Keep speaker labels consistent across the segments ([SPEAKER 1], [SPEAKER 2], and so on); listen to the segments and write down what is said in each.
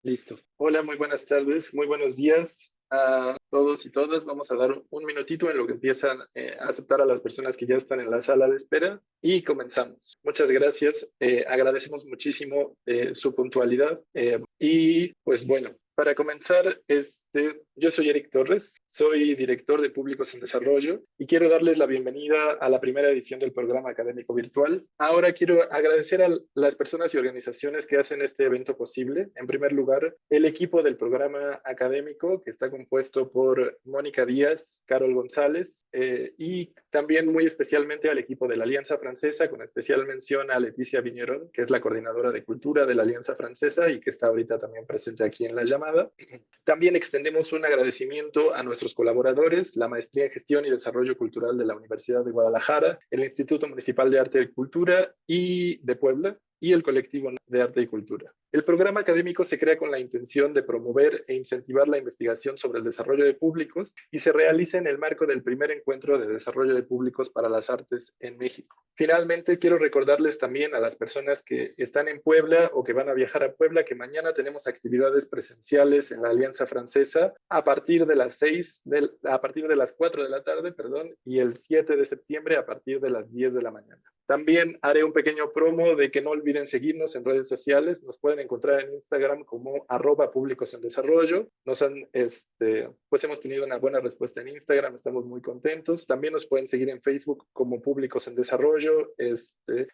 [SPEAKER 1] Listo. Hola, muy buenas tardes, muy buenos días a todos y todas. Vamos a dar un minutito en lo que empiezan a aceptar a las personas que ya están en la sala de espera y comenzamos. Muchas gracias. Agradecemos muchísimo su puntualidad. Y pues bueno, para comenzar, yo soy Eric Torres, soy director de Públicos en Desarrollo y quiero darles la bienvenida a la primera edición del programa académico virtual. Ahora quiero agradecer a las personas y organizaciones que hacen este evento posible. En primer lugar, el equipo del programa académico, que está compuesto por Mónica Díaz, Carol González y también muy especialmente al equipo de la Alianza Francesa, con especial mención a Leticia Viñerón, que es la coordinadora de cultura de la Alianza Francesa y que está ahorita también presente aquí en la llamada. También extendemos un agradecimiento a nuestros colaboradores, la Maestría en Gestión y Desarrollo Cultural de la Universidad de Guadalajara, el Instituto Municipal de Arte y Cultura y de Puebla, y el Colectivo de Arte y Cultura. El programa académico se crea con la intención de promover e incentivar la investigación sobre el desarrollo de públicos y se realiza en el marco del primer encuentro de desarrollo de públicos para las artes en México. Finalmente, quiero recordarles también a las personas que están en Puebla o que van a viajar a Puebla que mañana tenemos actividades presenciales en la Alianza Francesa a partir de a partir de las 4 de la tarde, perdón, y el 7 de septiembre a partir de las 10 de la mañana. También haré un pequeño promo de que no olviden seguirnos en redes sociales. Nos pueden encontrar en Instagram como @públicos en desarrollo. Pues hemos tenido una buena respuesta en Instagram, estamos muy contentos. También nos pueden seguir en Facebook como Públicos en Desarrollo,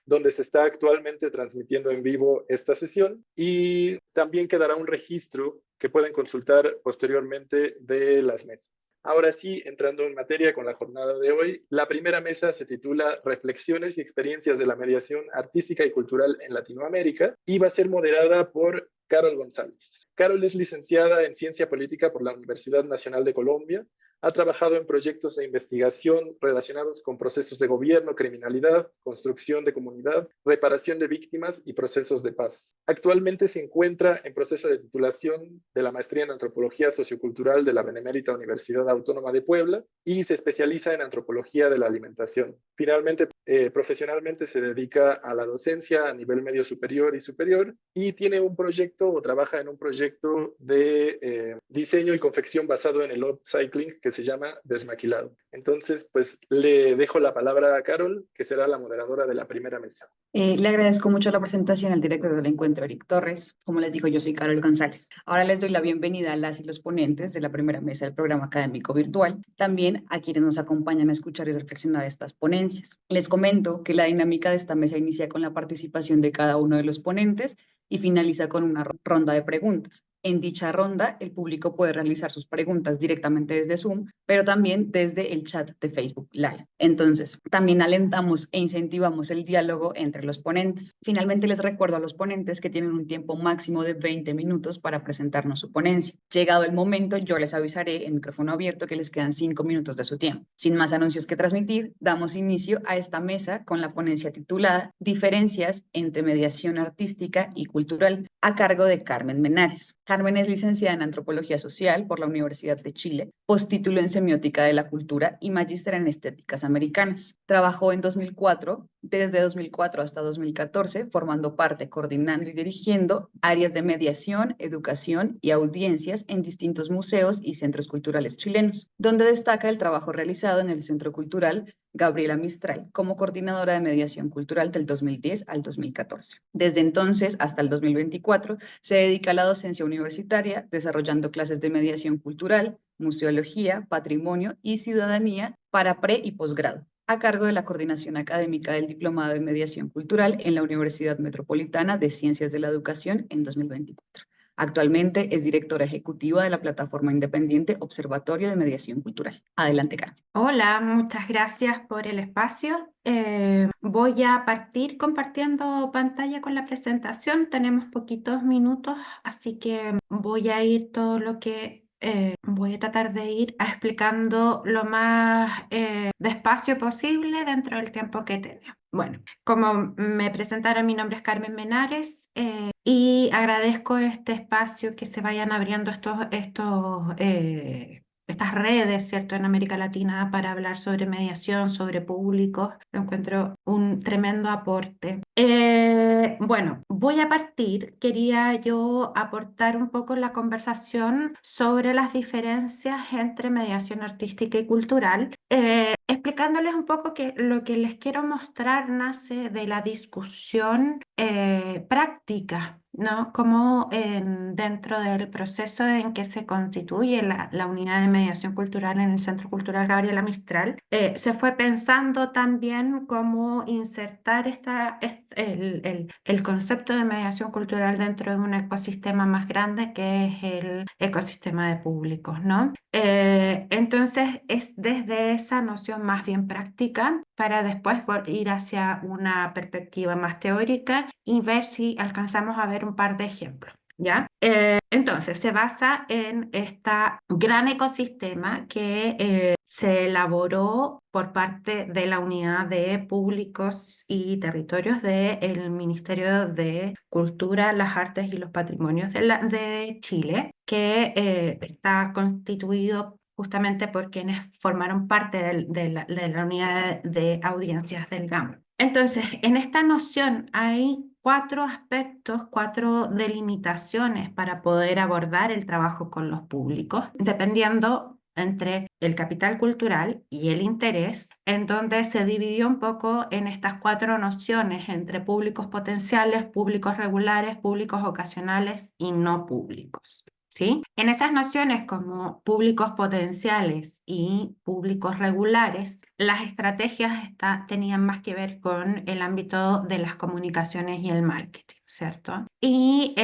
[SPEAKER 1] donde se está actualmente transmitiendo en vivo esta sesión. Y también quedará un registro que pueden consultar posteriormente de las mesas. Ahora sí, entrando en materia con la jornada de hoy, la primera mesa se titula Reflexiones y experiencias de la mediación artística y cultural en Latinoamérica y va a ser moderada por Carol González. Carol es licenciada en Ciencia Política por la Universidad Nacional de Colombia. Ha trabajado en proyectos de investigación relacionados con procesos de gobierno, criminalidad, construcción de comunidad, reparación de víctimas y procesos de paz. Actualmente se encuentra en proceso de titulación de la maestría en Antropología Sociocultural de la Benemérita Universidad Autónoma de Puebla y se especializa en Antropología de la Alimentación. Finalmente, profesionalmente se dedica a la docencia a nivel medio superior y superior y tiene un proyecto o trabaja en un proyecto de diseño y confección basado en el upcycling que se llama Desmaquilado. Entonces, pues le dejo la palabra a Carol, que será la moderadora de la primera mesa.
[SPEAKER 2] Le agradezco mucho la presentación al director del encuentro, Eric Torres. Como les digo, yo soy Carol González. Ahora les doy la bienvenida a las y los ponentes de la primera mesa del programa académico virtual, también a quienes nos acompañan a escuchar y reflexionar estas ponencias. Les comento que la dinámica de esta mesa inicia con la participación de cada uno de los ponentes y finaliza con una ronda de preguntas. En dicha ronda, el público puede realizar sus preguntas directamente desde Zoom, pero también desde el chat de Facebook Live. Entonces, también alentamos e incentivamos el diálogo entre los ponentes. Finalmente, les recuerdo a los ponentes que tienen un tiempo máximo de 20 minutos para presentarnos su ponencia. Llegado el momento, yo les avisaré en micrófono abierto que les quedan 5 minutos de su tiempo. Sin más anuncios que transmitir, damos inicio a esta mesa con la ponencia titulada Diferencias entre mediación artística y cultural, a cargo de Carmen Menares. Carmen es licenciada en Antropología Social por la Universidad de Chile, postítulo en Semiótica de la Cultura y magíster en Estéticas Americanas. Trabajó desde 2004 hasta 2014, formando parte, coordinando y dirigiendo áreas de mediación, educación y audiencias en distintos museos y centros culturales chilenos, donde destaca el trabajo realizado en el Centro Cultural Gabriela Mistral como coordinadora de mediación cultural del 2010 al 2014. Desde entonces hasta el 2024 se dedica a la docencia universitaria, desarrollando clases de mediación cultural, museología, patrimonio y ciudadanía para pre y posgrado, a cargo de la coordinación académica del Diplomado de Mediación Cultural en la Universidad Metropolitana de Ciencias de la Educación en 2024. Actualmente es directora ejecutiva de la plataforma independiente Observatorio de Mediación Cultural. Adelante, Carmen.
[SPEAKER 3] Hola, muchas gracias por el espacio. Voy a partir compartiendo pantalla con la presentación. Tenemos poquitos minutos, así que voy a ir todo lo que voy a tratar de ir explicando lo más despacio posible dentro del tiempo que tenemos. Bueno, como me presentaron, mi nombre es Carmen Menares y agradezco este espacio que se vayan abriendo estos estas redes, ¿cierto?, en América Latina para hablar sobre mediación, sobre públicos. Lo encuentro un tremendo aporte. Bueno, voy a partir. Quería yo aportar un poco en la conversación sobre las diferencias entre mediación artística y cultural, explicándoles un poco que lo que les quiero mostrar nace de la discusión práctica, ¿no? Como dentro del proceso en que se constituye la unidad de mediación cultural en el Centro Cultural Gabriela Mistral, se fue pensando también cómo insertar el concepto de mediación cultural dentro de un ecosistema más grande que es el ecosistema de públicos, ¿no? Entonces es desde esa noción más bien práctica para después ir hacia una perspectiva más teórica y ver si alcanzamos a ver un par de ejemplos, ¿ya? Entonces se basa en este gran ecosistema que se elaboró por parte de la Unidad de Públicos y Territorios del Ministerio de Cultura, las Artes y los Patrimonios de Chile, que está constituido justamente por quienes formaron parte de la unidad de audiencias del GAM. Entonces, en esta noción hay 4 aspectos, 4 delimitaciones para poder abordar el trabajo con los públicos, dependiendo entre el capital cultural y el interés, en donde se dividió un poco en estas 4 nociones entre públicos potenciales, públicos regulares, públicos ocasionales y no públicos. ¿Sí? En esas nociones como públicos potenciales y públicos regulares, las estrategias tenían más que ver con el ámbito de las comunicaciones y el marketing, ¿cierto? Y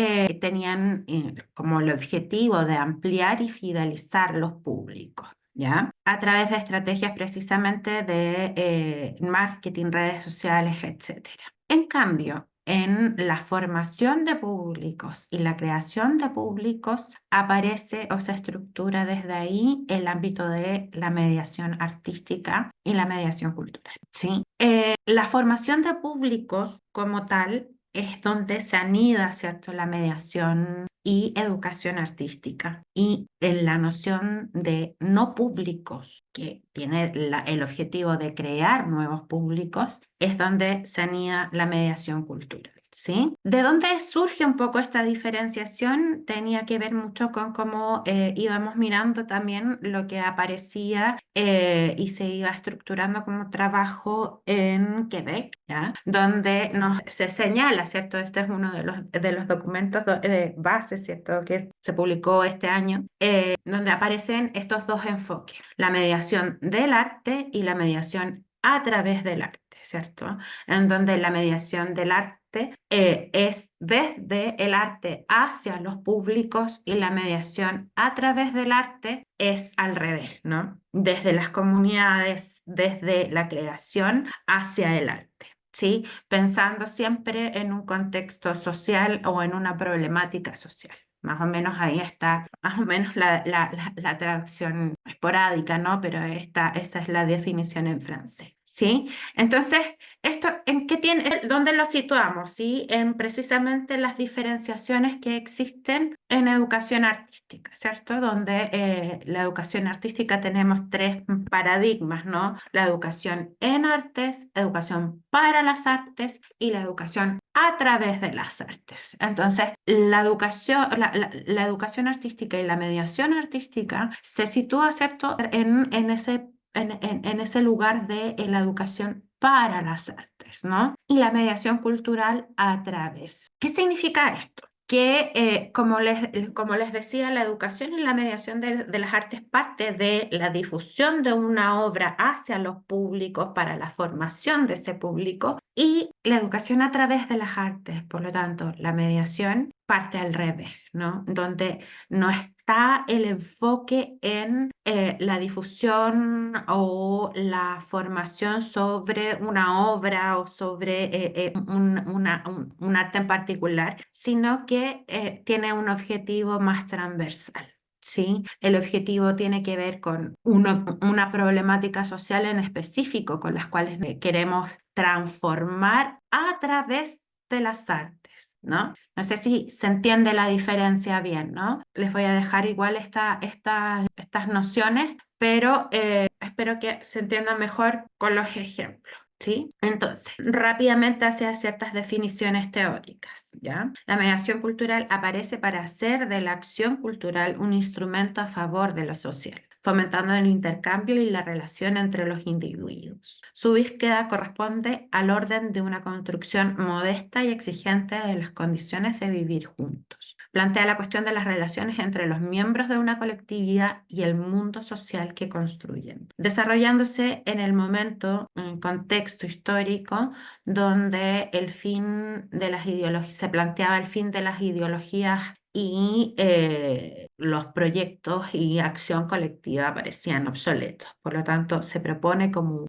[SPEAKER 3] tenían como el objetivo de ampliar y fidelizar los públicos, ¿ya? A través de estrategias precisamente de marketing, redes sociales, etc. En cambio, en la formación de públicos y la creación de públicos aparece o se estructura desde ahí el ámbito de la mediación artística y la mediación cultural, ¿sí? La formación de públicos como tal es donde se anida, ¿cierto?, la mediación y educación artística. Y en la noción de no públicos, que tiene el objetivo de crear nuevos públicos, es donde se anida la mediación cultural, ¿sí? ¿De dónde surge un poco esta diferenciación? Tenía que ver mucho con cómo íbamos mirando también lo que aparecía y se iba estructurando como trabajo en Quebec, ¿ya? Donde se señala, ¿cierto? Este es uno de los documentos de base, ¿cierto?, que se publicó este año, donde aparecen estos 2 enfoques, la mediación del arte y la mediación a través del arte, ¿cierto? En donde la mediación del arte es desde el arte hacia los públicos y la mediación a través del arte es al revés, ¿no? Desde las comunidades, desde la creación hacia el arte. ¿Sí? Pensando siempre en un contexto social o en una problemática social. Más o menos ahí está, más o menos la traducción esporádica, ¿no? Pero esa es la definición en francés, ¿sí? Entonces, ¿esto en qué dónde lo situamos? ¿Sí? En precisamente las diferenciaciones que existen en educación artística, ¿cierto? Donde la educación artística tenemos 3 paradigmas, ¿no? La educación en artes, educación para las artes y la educación a través de las artes. Entonces, la educación artística y la mediación artística se sitúa, ¿cierto?, en ese lugar de la educación para las artes, ¿no? Y la mediación cultural a través. ¿Qué significa esto? Que, como les decía, la educación y la mediación de las artes parte de la difusión de una obra hacia los públicos para la formación de ese público y la educación a través de las artes, por lo tanto, la mediación parte al revés, ¿no? Donde no está el enfoque en la difusión o la formación sobre una obra o sobre un arte en particular, sino que tiene un objetivo más transversal. ¿Sí? El objetivo tiene que ver con una problemática social en específico con las cuales queremos transformar a través de las artes. ¿no? No sé si se entiende la diferencia bien, ¿no? Les voy a dejar igual estas nociones, pero espero que se entiendan mejor con los ejemplos. ¿Sí? Entonces, rápidamente hacia ciertas definiciones teóricas, ¿ya? La mediación cultural aparece para hacer de la acción cultural un instrumento a favor de lo social, fomentando el intercambio y la relación entre los individuos. Su búsqueda corresponde al orden de una construcción modesta y exigente de las condiciones de vivir juntos. Plantea la cuestión de las relaciones entre los miembros de una colectividad y el mundo social que construyen, desarrollándose en el momento, en contexto histórico, donde el fin de las ideologías, se planteaba el fin de las ideologías y los proyectos y acción colectiva parecían obsoletos. Por lo tanto, se propone como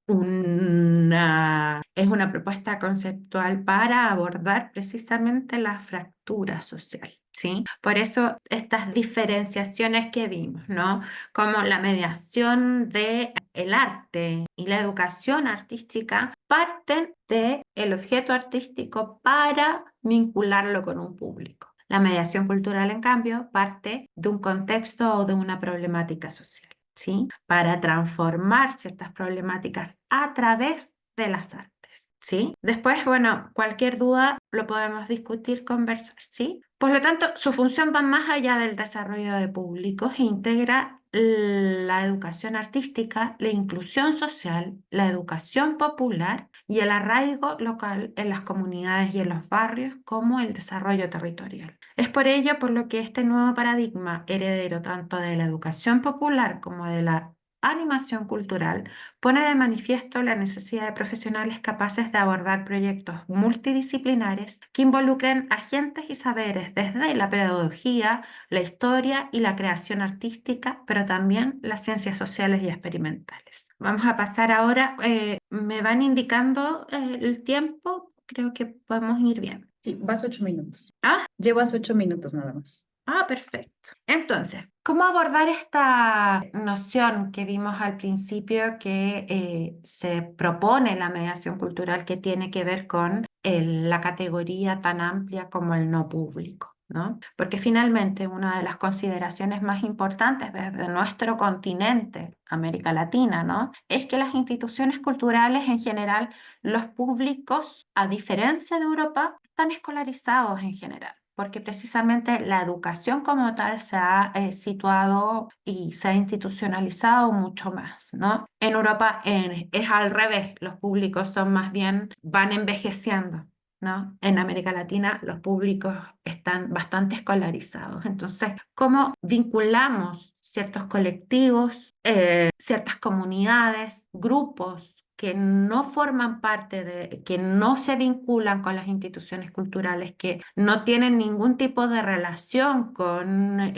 [SPEAKER 3] es una propuesta conceptual para abordar precisamente la fractura social. ¿Sí? Por eso estas diferenciaciones que vimos, ¿no? Como la mediación del arte y la educación artística parten del objeto artístico para vincularlo con un público. La mediación cultural, en cambio, parte de un contexto o de una problemática social, ¿sí? Para transformar ciertas problemáticas a través de las artes. ¿Sí? Después, bueno, cualquier duda lo podemos discutir, conversar, ¿sí? Por lo tanto, su función va más allá del desarrollo de públicos e integra la educación artística, la inclusión social, la educación popular y el arraigo local en las comunidades y en los barrios, como el desarrollo territorial. Es por ello por lo que este nuevo paradigma, heredero tanto de la educación popular como de la animación cultural, pone de manifiesto la necesidad de profesionales capaces de abordar proyectos multidisciplinares que involucren agentes y saberes desde la pedagogía, la historia y la creación artística, pero también las ciencias sociales y experimentales. Vamos a pasar ahora, me van indicando el tiempo, creo que podemos ir bien.
[SPEAKER 2] Sí, vas 8 minutos.
[SPEAKER 3] ¿Ah?
[SPEAKER 2] Llevas 8 minutos nada más.
[SPEAKER 3] Ah, perfecto. Entonces, ¿cómo abordar esta noción que vimos al principio que se propone la mediación cultural, que tiene que ver con la categoría tan amplia como el no público? ¿No? Porque finalmente una de las consideraciones más importantes desde nuestro continente, América Latina, ¿no? Es que las instituciones culturales en general, los públicos, a diferencia de Europa, están escolarizados en general, porque precisamente la educación como tal se ha situado y se ha institucionalizado mucho más, ¿no? En Europa es al revés, los públicos son más bien, van envejeciendo, ¿no? En América Latina los públicos están bastante escolarizados. Entonces, ¿cómo vinculamos ciertos colectivos, ciertas comunidades, grupos que no forman parte que no se vinculan con las instituciones culturales, que no tienen ningún tipo de relación con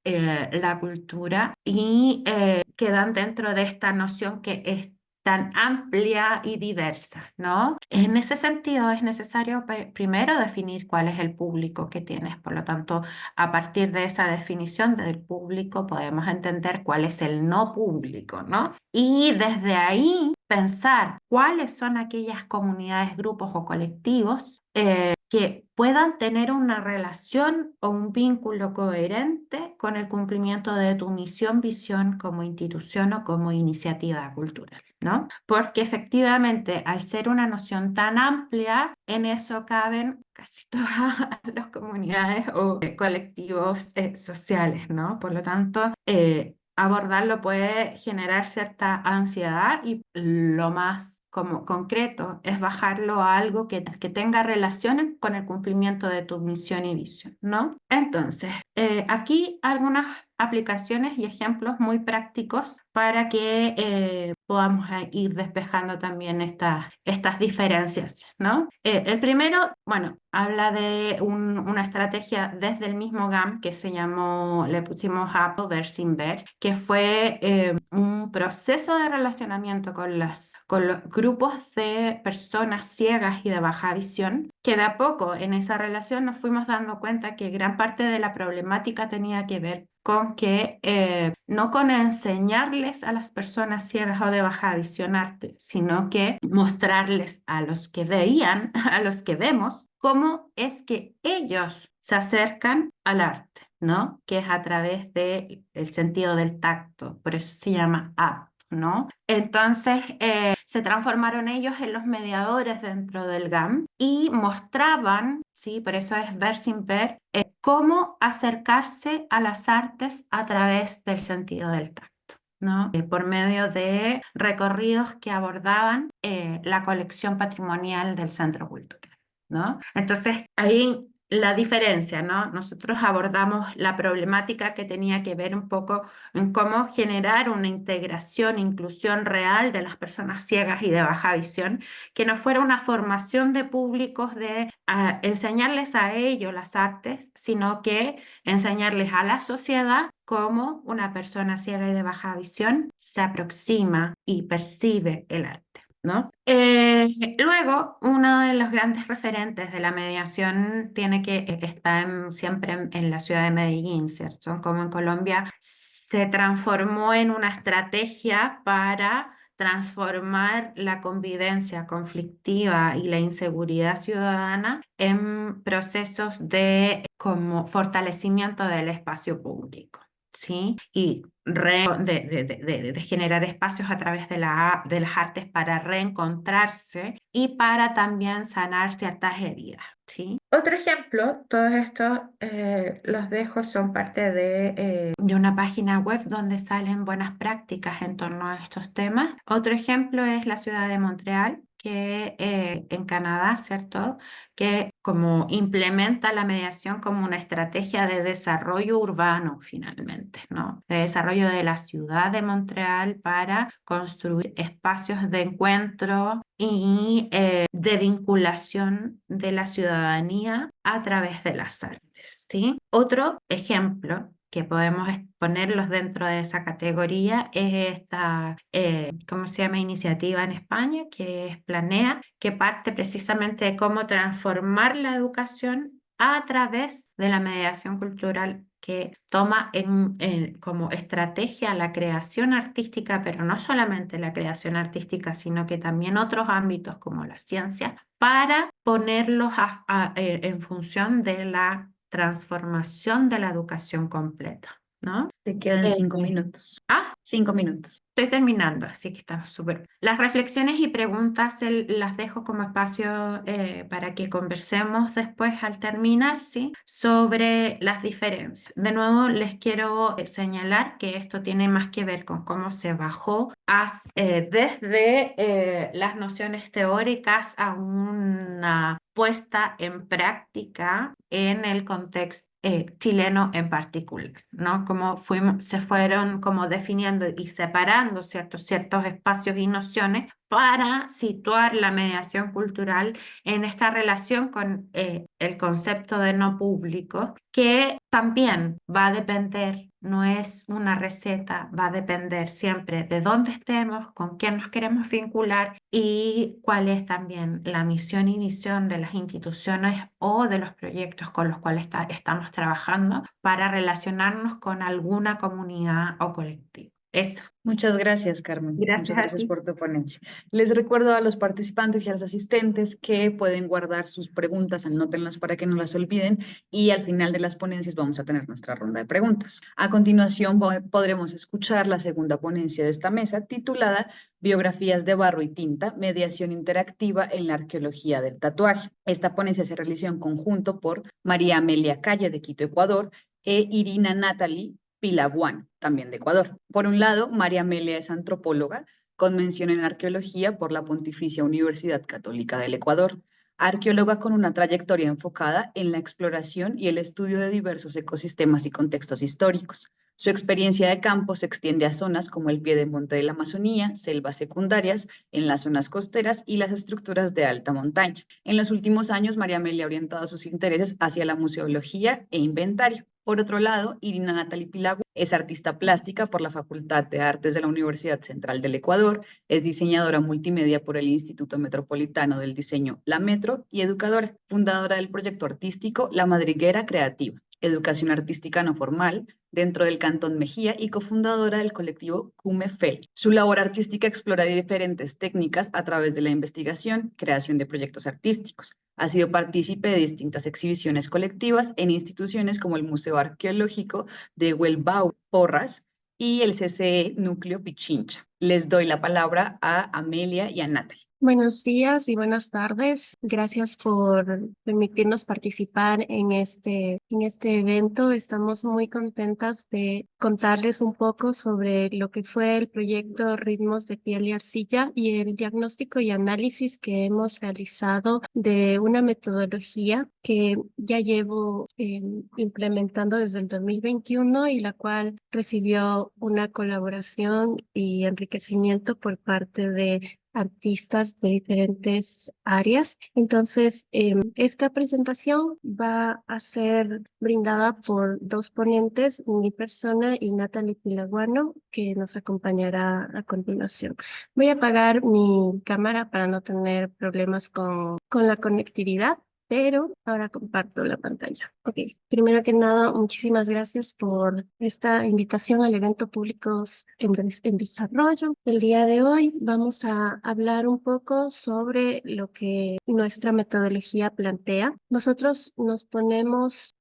[SPEAKER 3] la cultura y quedan dentro de esta noción que es tan amplia y diversa, ¿no? En ese sentido es necesario primero definir cuál es el público que tienes. Por lo tanto, a partir de esa definición del público podemos entender cuál es el no público, ¿no? Y desde ahí pensar cuáles son aquellas comunidades, grupos o colectivos que puedan tener una relación o un vínculo coherente con el cumplimiento de tu misión, visión como institución o como iniciativa cultural, ¿no? Porque efectivamente, al ser una noción tan amplia, en eso caben casi todas las comunidades o colectivos sociales, ¿no? Por lo tanto, abordarlo puede generar cierta ansiedad y lo más como concreto es bajarlo a algo que tenga relaciones con el cumplimiento de tu misión y visión, ¿no? Entonces, aquí algunas aplicaciones y ejemplos muy prácticos para que podamos ir despejando también estas diferencias, ¿no? El primero, bueno, habla de una estrategia desde el mismo GAM que se llamó, le pusimos Apple Ver sin ver, que fue un proceso de relacionamiento con los grupos de personas ciegas y de baja visión, que de a poco en esa relación nos fuimos dando cuenta que gran parte de la problemática tenía que ver con que no con enseñarles a las personas ciegas o de baja visión arte, sino que mostrarles a los que veían, a los que vemos, cómo es que ellos se acercan al arte, ¿no? Que es a través del sentido del tacto, por eso se llama act, ¿no? Entonces, se transformaron ellos en los mediadores dentro del GAM y mostraban, ¿sí? Por eso es ver sin ver, cómo acercarse a las artes a través del sentido del tacto, ¿no? Por medio de recorridos que abordaban la colección patrimonial del Centro Cultural, ¿no? Entonces, ahí la diferencia, ¿no? Nosotros abordamos la problemática que tenía que ver un poco en cómo generar una integración, inclusión real de las personas ciegas y de baja visión, que no fuera una formación de públicos de enseñarles a ellos las artes, sino que enseñarles a la sociedad cómo una persona ciega y de baja visión se aproxima y percibe el arte, ¿no? Luego, uno de los grandes referentes de la mediación está siempre en la ciudad de Medellín, ¿cierto? Como en Colombia se transformó en una estrategia para transformar la convivencia conflictiva y la inseguridad ciudadana en procesos de como fortalecimiento del espacio público, ¿sí? Y de generar espacios a través de las artes para reencontrarse y para también sanar ciertas heridas, ¿sí? Otro ejemplo, todos estos los dejo, son parte de una página web donde salen buenas prácticas en torno a estos temas. Otro ejemplo es la ciudad de Montreal, que en Canadá, ¿cierto? Que como implementa la mediación como una estrategia de desarrollo urbano finalmente, ¿no? De desarrollo de la ciudad de Montreal para construir espacios de encuentro y de vinculación de la ciudadanía a través de las artes, ¿sí? Otro ejemplo que podemos ponerlos dentro de esa categoría es esta, ¿cómo se llama? Iniciativa en España, que es Planea, que parte precisamente de cómo transformar la educación a través de la mediación cultural, que toma como estrategia la creación artística, pero no solamente la creación artística, sino que también otros ámbitos como la ciencia, para ponerlos en función de la transformación de la educación completa, ¿no?
[SPEAKER 2] Te quedan 5
[SPEAKER 3] Eh,
[SPEAKER 2] minutos.
[SPEAKER 3] ah,
[SPEAKER 2] 5 minutos.
[SPEAKER 3] Estoy terminando, así que estamos súper. Las reflexiones y preguntas las dejo como espacio para que conversemos después al terminar, ¿sí? Sobre las diferencias. De nuevo, les quiero señalar que esto tiene más que ver con cómo se bajó desde las nociones teóricas a una puesta en práctica en el contexto chileno en particular, ¿no? Como se fueron como definiendo y separando ciertos espacios y nociones para situar la mediación cultural en esta relación con el concepto de no público, que también va a depender, no es una receta, va a depender siempre de dónde estemos, con quién nos queremos vincular y cuál es también la misión y visión de las instituciones o de los proyectos con los cuales estamos trabajando para relacionarnos con alguna comunidad o colectivo. Eso.
[SPEAKER 2] Muchas gracias, Carmen.
[SPEAKER 3] Gracias
[SPEAKER 2] Muchas
[SPEAKER 3] a
[SPEAKER 2] gracias
[SPEAKER 3] ti.
[SPEAKER 2] por tu ponencia. Les recuerdo a los participantes y a los asistentes que pueden guardar sus preguntas, anótenlas para que no las olviden y al final de las ponencias vamos a tener nuestra ronda de preguntas. A continuación podremos escuchar la segunda ponencia de esta mesa titulada Biografías de barro y tinta, mediación interactiva en la arqueología del tatuaje. Esta ponencia se realizó en conjunto por María Amelia Calle de Quito, Ecuador, e Irina Natalie Pilaguán, también de Ecuador. Por un lado, María Amelia es antropóloga, con mención en arqueología por la Pontificia Universidad Católica del Ecuador, arqueóloga con una trayectoria enfocada en la exploración y el estudio de diversos ecosistemas y contextos históricos. Su experiencia de campo se extiende a zonas como el piedemonte de la Amazonía, selvas secundarias, en las zonas costeras y las estructuras de alta montaña. En los últimos años, María Amelia ha orientado sus intereses hacia la museología e inventario. Por otro lado, Irina Natalie Pilagu es artista plástica por la Facultad de Artes de la Universidad Central del Ecuador, es diseñadora multimedia por el Instituto Metropolitano del Diseño La Metro y educadora, fundadora del proyecto artístico La Madriguera Creativa, educación artística no formal dentro del Cantón Mejía y cofundadora del colectivo Cumefel. Su labor artística explora diferentes técnicas a través de la investigación, creación de proyectos artísticos. Ha sido partícipe de distintas exhibiciones colectivas en instituciones como el Museo Arqueológico de Huelva Porras y el CCE Núcleo Pichincha. Les doy la palabra a Amelia y a Natalie.
[SPEAKER 4] Buenos días y buenas tardes. Gracias por permitirnos participar en este evento. Estamos muy contentas de contarles un poco sobre lo que fue el proyecto Ritmos de Piel y Arcilla y el diagnóstico y análisis que hemos realizado de una metodología que ya llevo implementando desde el 2021 y la cual recibió una colaboración y enriquecimiento por parte de artistas de diferentes áreas. Entonces, esta presentación va a ser brindada por dos ponentes, mi persona y Natalie Pilaguano, que nos acompañará a continuación. Voy a apagar mi cámara para no tener problemas con la conectividad, pero ahora comparto la pantalla. Ok, primero que nada, muchísimas gracias por esta invitación al evento Públicos en Desarrollo. El día de hoy vamos a hablar un poco sobre lo que nuestra metodología plantea. Nosotros nos proponemos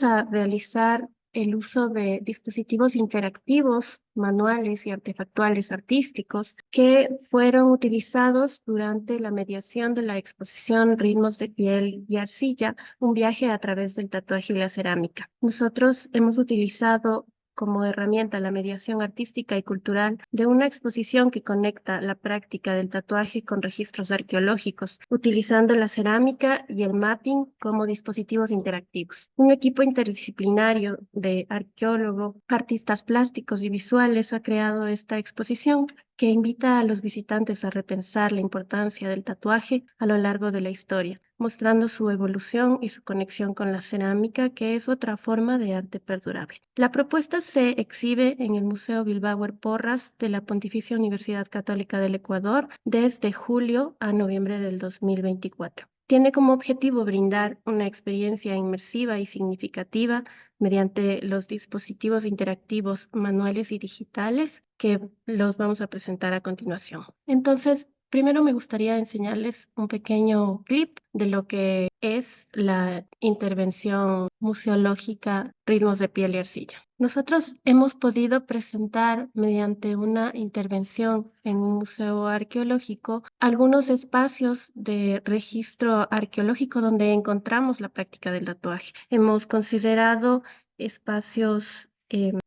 [SPEAKER 4] a realizar el uso de dispositivos interactivos, manuales y artefactuales artísticos que fueron utilizados durante la mediación de la exposición Ritmos de Piel y Arcilla, un viaje a través del tatuaje y la cerámica. Nosotros hemos utilizado como herramienta la mediación artística y cultural de una exposición que conecta la práctica del tatuaje con registros arqueológicos, utilizando la cerámica y el mapping como dispositivos interactivos. Un equipo interdisciplinario de arqueólogos, artistas plásticos y visuales ha creado esta exposición que invita a los visitantes a repensar la importancia del tatuaje a lo largo de la historia, mostrando su evolución y su conexión con la cerámica, que es otra forma de arte perdurable. La propuesta se exhibe en el Museo Bilbao Porras de la Pontificia Universidad Católica del Ecuador desde julio a noviembre del 2024. Tiene como objetivo brindar una experiencia inmersiva y significativa mediante los dispositivos interactivos manuales y digitales que los vamos a presentar a continuación. Entonces, primero me gustaría enseñarles un pequeño clip de lo que es la intervención museológica Ritmos de Piel y Arcilla. Nosotros hemos podido presentar mediante una intervención en un museo arqueológico algunos espacios de registro arqueológico donde encontramos la práctica del tatuaje. Hemos considerado espacios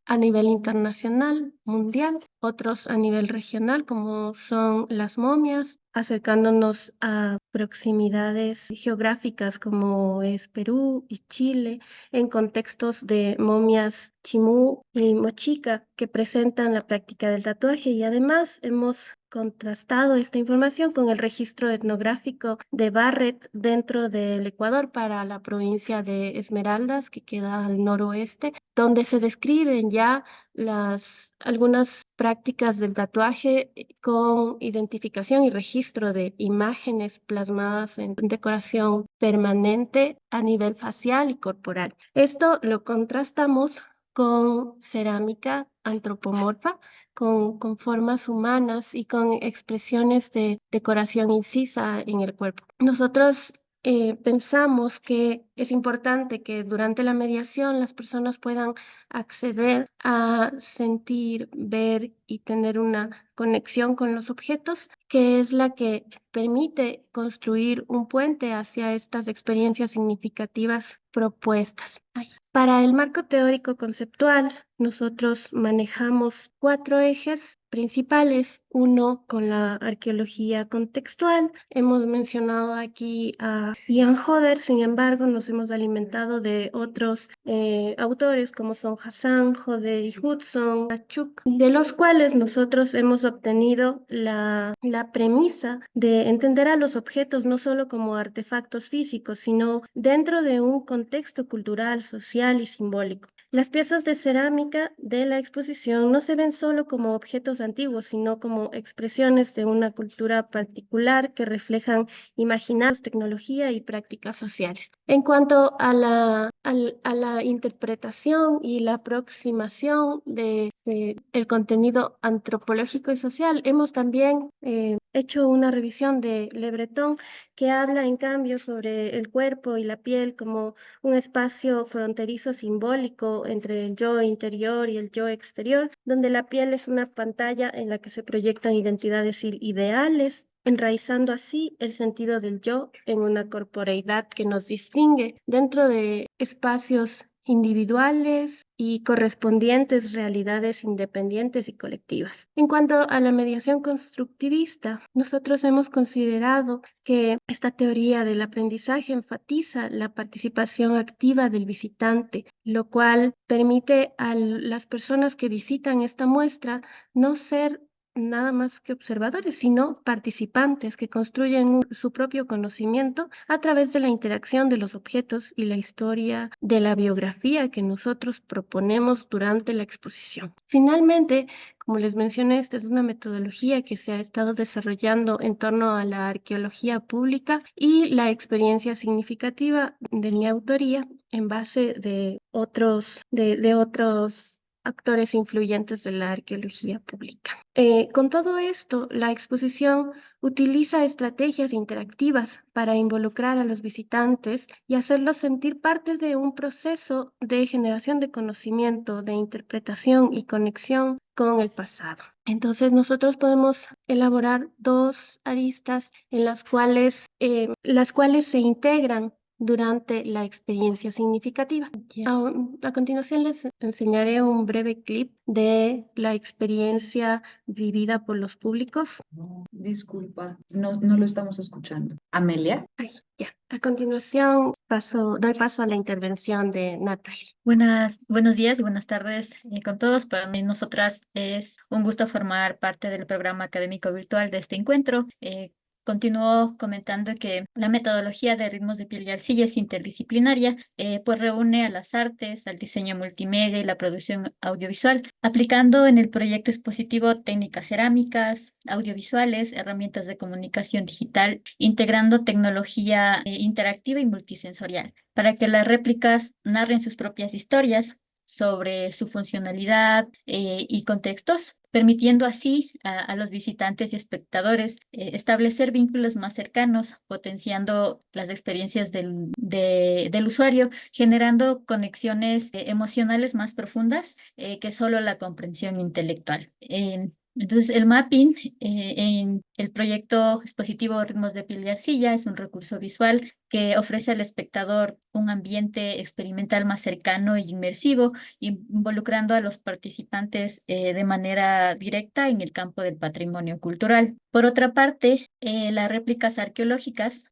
[SPEAKER 4] a nivel internacional, mundial, otros a nivel regional, como son las momias, acercándonos a proximidades geográficas como es Perú y Chile, en contextos de momias chimú y mochica que presentan la práctica del tatuaje, y además hemos contrastado esta información con el registro etnográfico de Barret dentro del Ecuador para la provincia de Esmeraldas, que queda al noroeste, donde se describen ya algunas prácticas del tatuaje con identificación y registro de imágenes plasmadas en decoración permanente a nivel facial y corporal. Esto lo contrastamos con cerámica antropomorfa, con formas humanas y con expresiones de decoración incisa en el cuerpo. Nosotros pensamos que es importante que durante la mediación las personas puedan acceder a sentir, ver y tener una conexión con los objetos, que es la que permite construir un puente hacia estas experiencias significativas propuestas. Para el marco teórico conceptual, nosotros manejamos 4 ejes principales. Uno con la arqueología contextual. Hemos mencionado aquí a Ian Hodder, sin embargo, nos hemos alimentado de otros autores como son Hassan, Hodder y Hudson, Achuk, de los cuales nosotros hemos obtenido la premisa de entender a los objetos no solo como artefactos físicos, sino dentro de un contexto cultural, social y simbólico. Las piezas de cerámica de la exposición no se ven solo como objetos antiguos, sino como expresiones de una cultura particular que reflejan imaginarios, tecnología y prácticas sociales. En cuanto a la interpretación y la aproximación del contenido antropológico y social, hemos también hecho una revisión de Le Breton, que habla en cambio sobre el cuerpo y la piel como un espacio fronterizo simbólico entre el yo interior y el yo exterior, donde la piel es una pantalla en la que se proyectan identidades ideales, enraizando así el sentido del yo en una corporeidad que nos distingue dentro de espacios individuales y correspondientes realidades independientes y colectivas. En cuanto a la mediación constructivista, nosotros hemos considerado que esta teoría del aprendizaje enfatiza la participación activa del visitante, lo cual permite a las personas que visitan esta muestra no ser nada más que observadores, sino participantes que construyen su propio conocimiento a través de la interacción de los objetos y la historia de la biografía que nosotros proponemos durante la exposición. Finalmente, como les mencioné, esta es una metodología que se ha estado desarrollando en torno a la arqueología pública y la experiencia significativa de mi autoría en base de otros actores influyentes de la arqueología pública. Con todo esto, la exposición utiliza estrategias interactivas para involucrar a los visitantes y hacerlos sentir parte de un proceso de generación de conocimiento, de interpretación y conexión con el pasado. Entonces, nosotros podemos elaborar dos aristas en las cuales se integran durante la experiencia significativa. A continuación les enseñaré un breve clip de la experiencia vivida por los públicos.
[SPEAKER 2] Disculpa, no lo estamos escuchando. Amelia.
[SPEAKER 4] Ay, ya. A continuación doy paso a la intervención de Natalie.
[SPEAKER 5] Buenos días y buenas tardes con todos. Para mí, nosotras es un gusto formar parte del programa académico virtual de este encuentro. Continúo comentando que la metodología de ritmos de piel y arcilla es interdisciplinaria, pues reúne a las artes, al diseño multimedia y la producción audiovisual, aplicando en el proyecto expositivo técnicas cerámicas, audiovisuales, herramientas de comunicación digital, integrando tecnología interactiva y multisensorial, para que las réplicas narren sus propias historias sobre su funcionalidad y contextos, permitiendo así a los visitantes y espectadores establecer vínculos más cercanos, potenciando las experiencias del usuario, generando conexiones emocionales más profundas que solo la comprensión intelectual. Entonces, el mapping en el proyecto expositivo Ritmos de piel y arcilla es un recurso visual que ofrece al espectador un ambiente experimental más cercano e inmersivo, involucrando a los participantes de manera directa en el campo del patrimonio cultural. Por otra parte, las réplicas arqueológicas,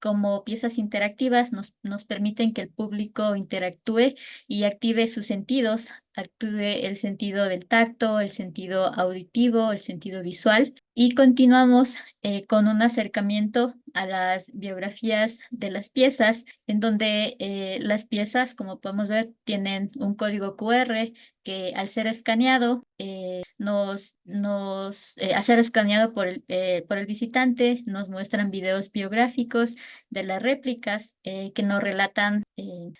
[SPEAKER 5] como piezas interactivas, nos permiten que el público interactúe y active sus sentidos, actúe el sentido del tacto, el sentido auditivo, el sentido visual. Y continuamos con un acercamiento a las biografías de las piezas, en donde las piezas, como podemos ver, tienen un código QR que al ser escaneado, al ser escaneado por el visitante, nos muestran videos biográficos de las réplicas que nos relatan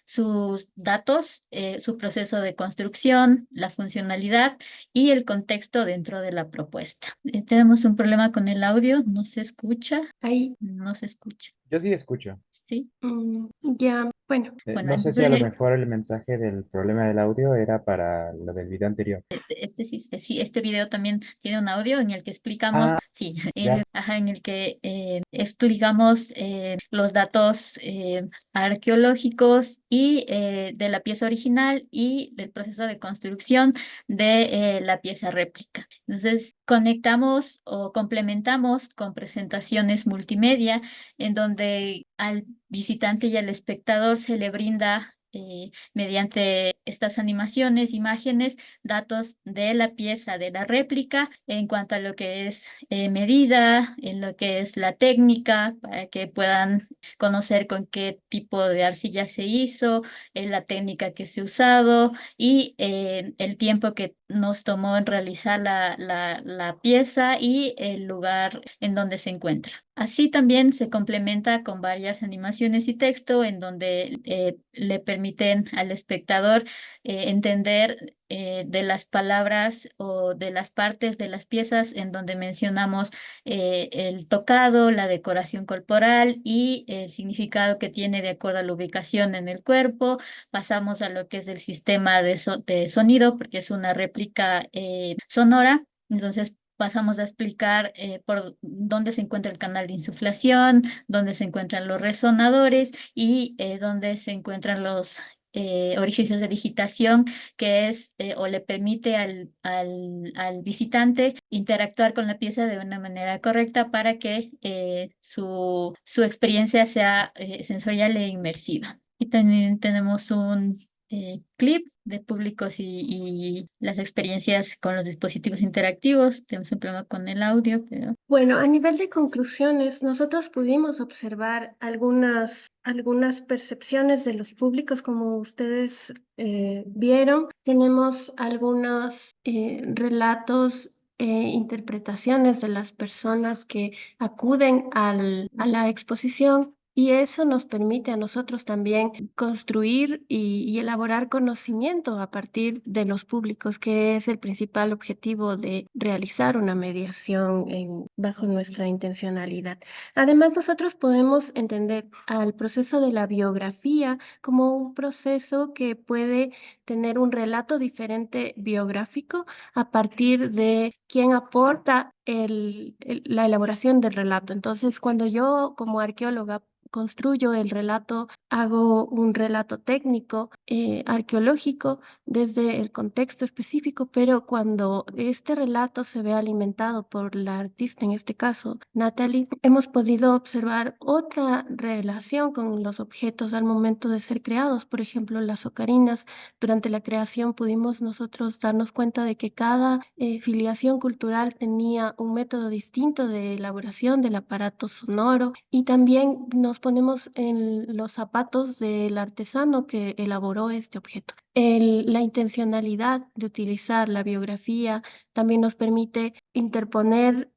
[SPEAKER 5] sus datos, su proceso de construcción, la funcionalidad y el contexto dentro de la propuesta. Tenemos un problema con el audio, no se escucha.
[SPEAKER 4] Ahí.
[SPEAKER 5] No se escucha.
[SPEAKER 6] Yo sí escucho.
[SPEAKER 5] Sí.
[SPEAKER 4] Ya, bueno.
[SPEAKER 5] Bueno,
[SPEAKER 6] No sé si a lo mejor el mensaje del problema del audio era para lo del video anterior.
[SPEAKER 5] Este video también tiene un audio en el que explicamos,
[SPEAKER 6] ya.
[SPEAKER 5] En el que explicamos los datos arqueológicos y de la pieza original y del proceso de construcción de la pieza réplica. Entonces, conectamos o complementamos con presentaciones multimedia en donde al visitante y al espectador se le brinda mediante estas animaciones, imágenes, datos de la pieza, de la réplica, en cuanto a lo que es medida, en lo que es la técnica, para que puedan conocer con qué tipo de arcilla se hizo, la técnica que se ha usado y el tiempo que nos tomó en realizar la pieza y el lugar en donde se encuentra. Así también se complementa con varias animaciones y texto en donde le permiten al espectador entender de las palabras o de las partes de las piezas en donde mencionamos el tocado, la decoración corporal y el significado que tiene de acuerdo a la ubicación en el cuerpo. Pasamos a lo que es el sistema de sonido, porque es una réplica sonora. Entonces, pasamos a explicar por dónde se encuentra el canal de insuflación, dónde se encuentran los resonadores y dónde se encuentran los orificios de digitación, que es o le permite al visitante interactuar con la pieza de una manera correcta para que su experiencia sea sensorial e inmersiva. Y también tenemos un clip de públicos y las experiencias con los dispositivos interactivos. Tenemos un problema con el audio, pero...
[SPEAKER 4] Bueno, a nivel de conclusiones, nosotros pudimos observar algunas percepciones de los públicos, como ustedes vieron. Tenemos algunos relatos, interpretaciones de las personas que acuden a la exposición. Y eso nos permite a nosotros también construir y elaborar conocimiento a partir de los públicos, que es el principal objetivo de realizar una mediación bajo nuestra intencionalidad. Además, nosotros podemos entender al proceso de la biografía como un proceso que puede tener un relato diferente biográfico a partir de quien aporta la elaboración del relato. Entonces, cuando yo como arqueóloga construyo el relato, hago un relato técnico, arqueológico, desde el contexto específico, pero cuando este relato se ve alimentado por la artista, en este caso Natalie, hemos podido observar otra relación con los objetos al momento de ser creados. Por ejemplo, las ocarinas, durante la creación pudimos nosotros darnos cuenta de que cada filiación cultural tenía un método distinto de elaboración del aparato sonoro, y también nos ponemos en los zapatos del artesano que elaboró este objeto. La intencionalidad de utilizar la biografía también nos permite interponer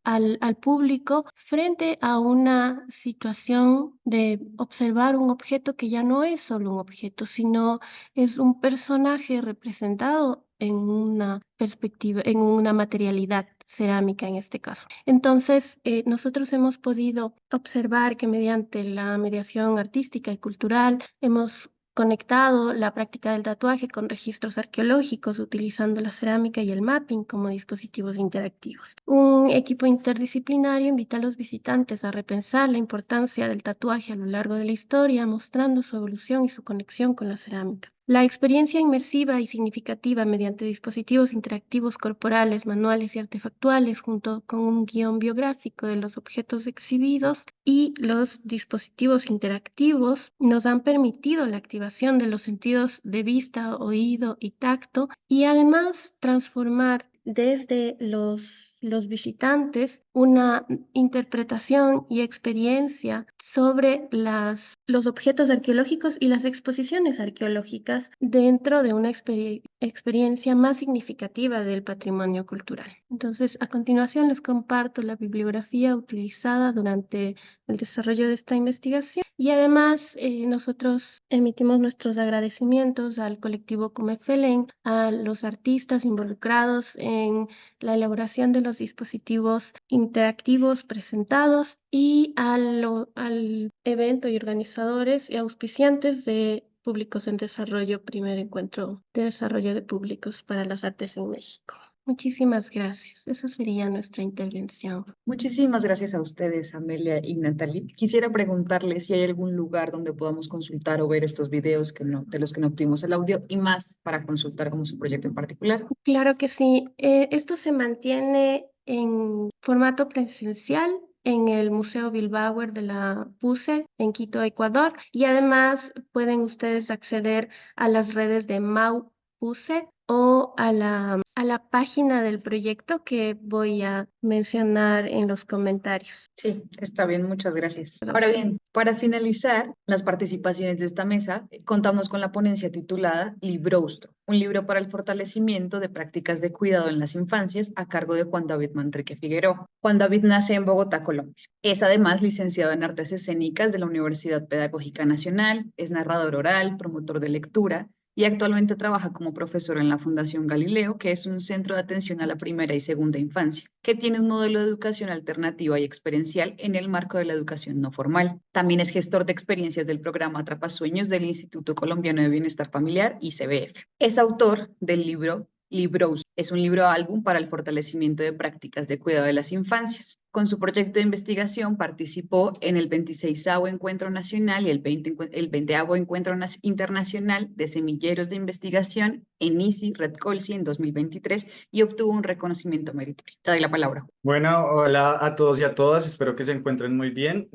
[SPEAKER 4] al público frente a una situación de observar un objeto que ya no es solo un objeto, sino es un personaje representado en una perspectiva, en una materialidad cerámica en este caso. Entonces, nosotros hemos podido observar que mediante la mediación artística y cultural hemos conectado la práctica del tatuaje con registros arqueológicos utilizando la cerámica y el mapping como dispositivos interactivos. Un equipo interdisciplinario invita a los visitantes a repensar la importancia del tatuaje a lo largo de la historia, mostrando su evolución y su conexión con la cerámica. La experiencia inmersiva y significativa mediante dispositivos interactivos corporales, manuales y artefactuales, junto con un guión biográfico de los objetos exhibidos y los dispositivos interactivos, nos han permitido la activación de los sentidos de vista, oído y tacto, y además transformar desde los visitantes una interpretación y experiencia sobre los objetos arqueológicos y las exposiciones arqueológicas dentro de una experiencia más significativa del patrimonio cultural. Entonces, a continuación les comparto la bibliografía utilizada durante el desarrollo de esta investigación, y además nosotros emitimos nuestros agradecimientos al colectivo Comefelen, a los artistas involucrados en la elaboración de los dispositivos interactivos presentados y al evento y organizadores y auspiciantes de Públicos en Desarrollo, primer encuentro de desarrollo de públicos para las artes en México. Muchísimas gracias. Esa sería nuestra intervención.
[SPEAKER 2] Muchísimas gracias a ustedes, Amelia y Natalie. Quisiera preguntarles si hay algún lugar donde podamos consultar o ver estos videos de los que no obtuvimos el audio, y más para consultar como su proyecto en particular.
[SPEAKER 4] Claro que sí. Esto se mantiene en formato presencial en el Museo Bildbauer de la PUCE en Quito, Ecuador, y además pueden ustedes acceder a las redes de MAU PUCE o a la a la página del proyecto que voy a mencionar en los comentarios.
[SPEAKER 2] Sí, está bien, muchas gracias.
[SPEAKER 4] Para
[SPEAKER 2] Ahora
[SPEAKER 4] usted.
[SPEAKER 2] bien, para finalizar las participaciones de esta mesa, contamos con la ponencia titulada Librostro, un libro para el fortalecimiento de prácticas de cuidado en las infancias a cargo de Juan David Manrique Figueroa. Juan David nace en Bogotá, Colombia. Es además licenciado en Artes Escénicas de la Universidad Pedagógica Nacional, es narrador oral, promotor de lectura y actualmente trabaja como profesor en la Fundación Galileo, que es un centro de atención a la primera y segunda infancia, que tiene un modelo de educación alternativa y experiencial en el marco de la educación no formal. También es gestor de experiencias del programa Atrapasueños del Instituto Colombiano de Bienestar Familiar, ICBF. Es autor del libro Libros. Es un libro álbum para el fortalecimiento de prácticas de cuidado de las infancias. Con su proyecto de investigación participó en el 26º Encuentro Nacional y el 20º Encuentro Internacional de Semilleros de Investigación en ICI Red Colsi en 2023 y obtuvo un reconocimiento meritorio. Te doy la palabra.
[SPEAKER 7] Bueno, hola a todos y a todas, espero que se encuentren muy bien.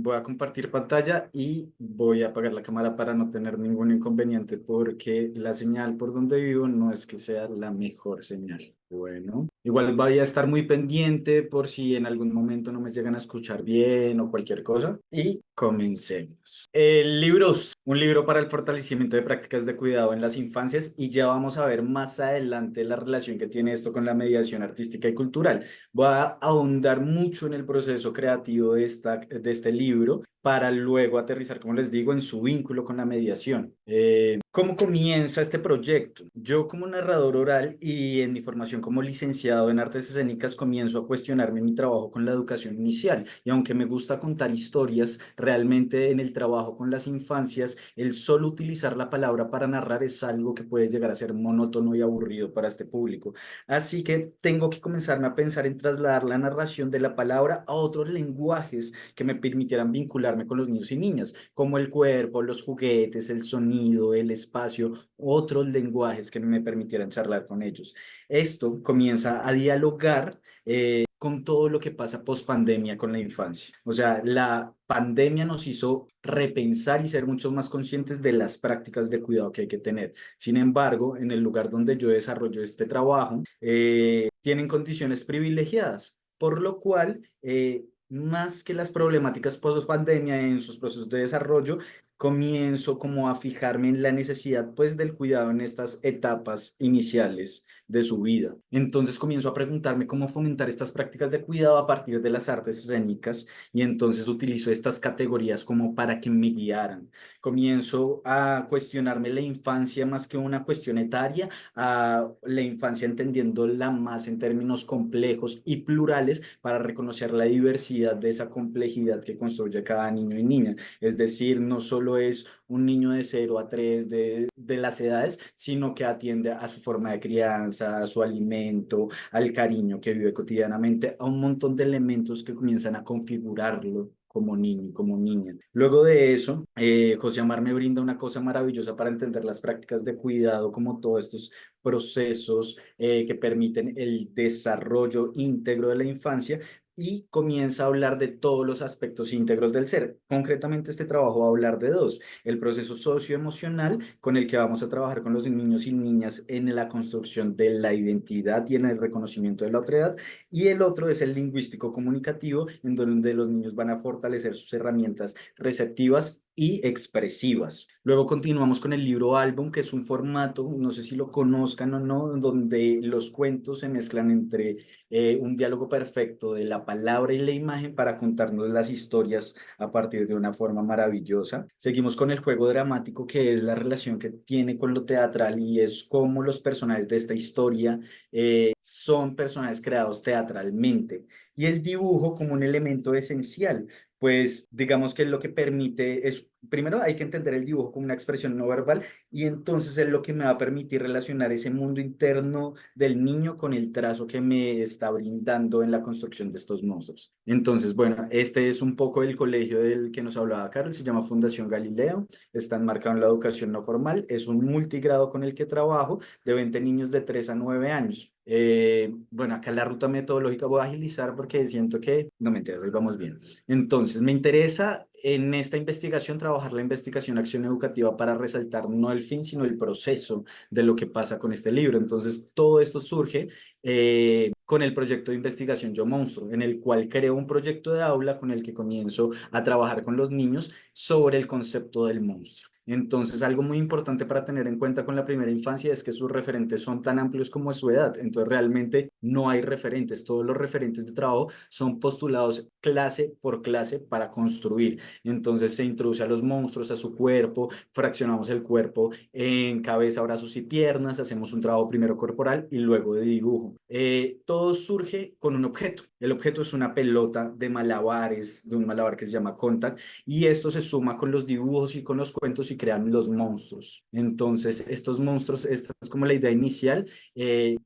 [SPEAKER 7] Voy a compartir pantalla y voy a apagar la cámara para no tener ningún inconveniente porque la señal por donde vivo no es que sea la mejor señal. Bueno, igual voy a estar muy pendiente por si en algún momento no me llegan a escuchar bien o cualquier cosa. Y comencemos. Libros, un libro para el fortalecimiento de prácticas de cuidado en las infancias y ya vamos a ver más adelante la relación que tiene esto con la mediación artística y cultural. Voy a ahondar mucho en el proceso creativo de este libro para luego aterrizar, como les digo, en su vínculo con la mediación. ¿Cómo comienza este proyecto? Yo como narrador oral y en mi formación como licenciado en artes escénicas comienzo a cuestionarme mi trabajo con la educación inicial y aunque me gusta contar historias, realmente en el trabajo con las infancias, el solo utilizar la palabra para narrar es algo que puede llegar a ser monótono y aburrido para este público. Así que tengo que comenzarme a pensar en trasladar la narración de la palabra a otros lenguajes que me permitieran vincularme con los niños y niñas, como el cuerpo, los juguetes, el sonido, el espacio, otros lenguajes que me permitieran charlar con ellos. Esto comienza a dialogar con todo lo que pasa post pandemia con la infancia. O sea, la pandemia nos hizo repensar y ser mucho más conscientes de las prácticas de cuidado que hay que tener. Sin embargo, en el lugar donde yo desarrollo este trabajo, tienen condiciones privilegiadas, por lo cual, más que las problemáticas post pandemia en sus procesos de desarrollo, comienzo como a fijarme en la necesidad pues del cuidado en estas etapas iniciales de su vida. Entonces comienzo a preguntarme cómo fomentar estas prácticas de cuidado a partir de las artes escénicas y entonces utilizo estas categorías como para que me guiaran. Comienzo a cuestionarme la infancia más que una cuestión etaria, a la infancia entendiéndola más en términos complejos y plurales para reconocer la diversidad de esa complejidad que construye cada niño y niña. Es decir, no solo es un niño de 0 a 3 de las edades, sino que atiende a su forma de crianza, a su alimento, al cariño que vive cotidianamente, a un montón de elementos que comienzan a configurarlo como niño y como niña. Luego de eso, José Amar me brinda una cosa maravillosa para entender las prácticas de cuidado, como todos estos procesos que permiten el desarrollo íntegro de la infancia y comienza a hablar de todos los aspectos íntegros del ser. Concretamente, este trabajo va a hablar de dos: el proceso socioemocional con el que vamos a trabajar con los niños y niñas en la construcción de la identidad y en el reconocimiento de la otredad, y el otro es el lingüístico comunicativo, en donde los niños van a fortalecer sus herramientas receptivas y expresivas. Luego continuamos con el libro álbum, que es un formato, no sé si lo conozcan o no, donde los cuentos se mezclan entre un diálogo perfecto de la palabra y la imagen para contarnos las historias a partir de una forma maravillosa. Seguimos con el juego dramático, que es la relación que tiene con lo teatral y es cómo los personajes de esta historia son personajes creados teatralmente. Y el dibujo como un elemento esencial, pues digamos que lo que permite es, primero hay que entender el dibujo como una expresión no verbal y entonces es lo que me va a permitir relacionar ese mundo interno del niño con el trazo que me está brindando en la construcción de estos monstruos. Entonces, bueno, este es un poco el colegio del que nos hablaba Carol, se llama Fundación Galileo, está enmarcado en la educación no formal, es un multigrado con el que trabajo de 20 niños de 3 a 9 años. Bueno, acá la ruta metodológica voy a agilizar porque siento que, no me interesa, hoy vamos bien. Entonces, me interesa en esta investigación trabajar la investigación acción educativa para resaltar no el fin, sino el proceso de lo que pasa con este libro. Entonces, todo esto surge con el proyecto de investigación Yo Monstruo, en el cual creo un proyecto de aula con el que comienzo a trabajar con los niños sobre el concepto del monstruo. Entonces, algo muy importante para tener en cuenta con la primera infancia es que sus referentes son tan amplios como su edad. Entonces, realmente no hay referentes. Todos los referentes de trabajo son postulados clase por clase para construir. Entonces, se introduce a los monstruos, a su cuerpo, fraccionamos el cuerpo en cabeza, brazos y piernas, hacemos un trabajo primero corporal y luego de dibujo. Todo surge con un objeto. El objeto es una pelota de malabares, de un malabar que se llama contact, y esto se suma con los dibujos y con los cuentos y crean los monstruos. Entonces, estos monstruos, esta es como la idea inicial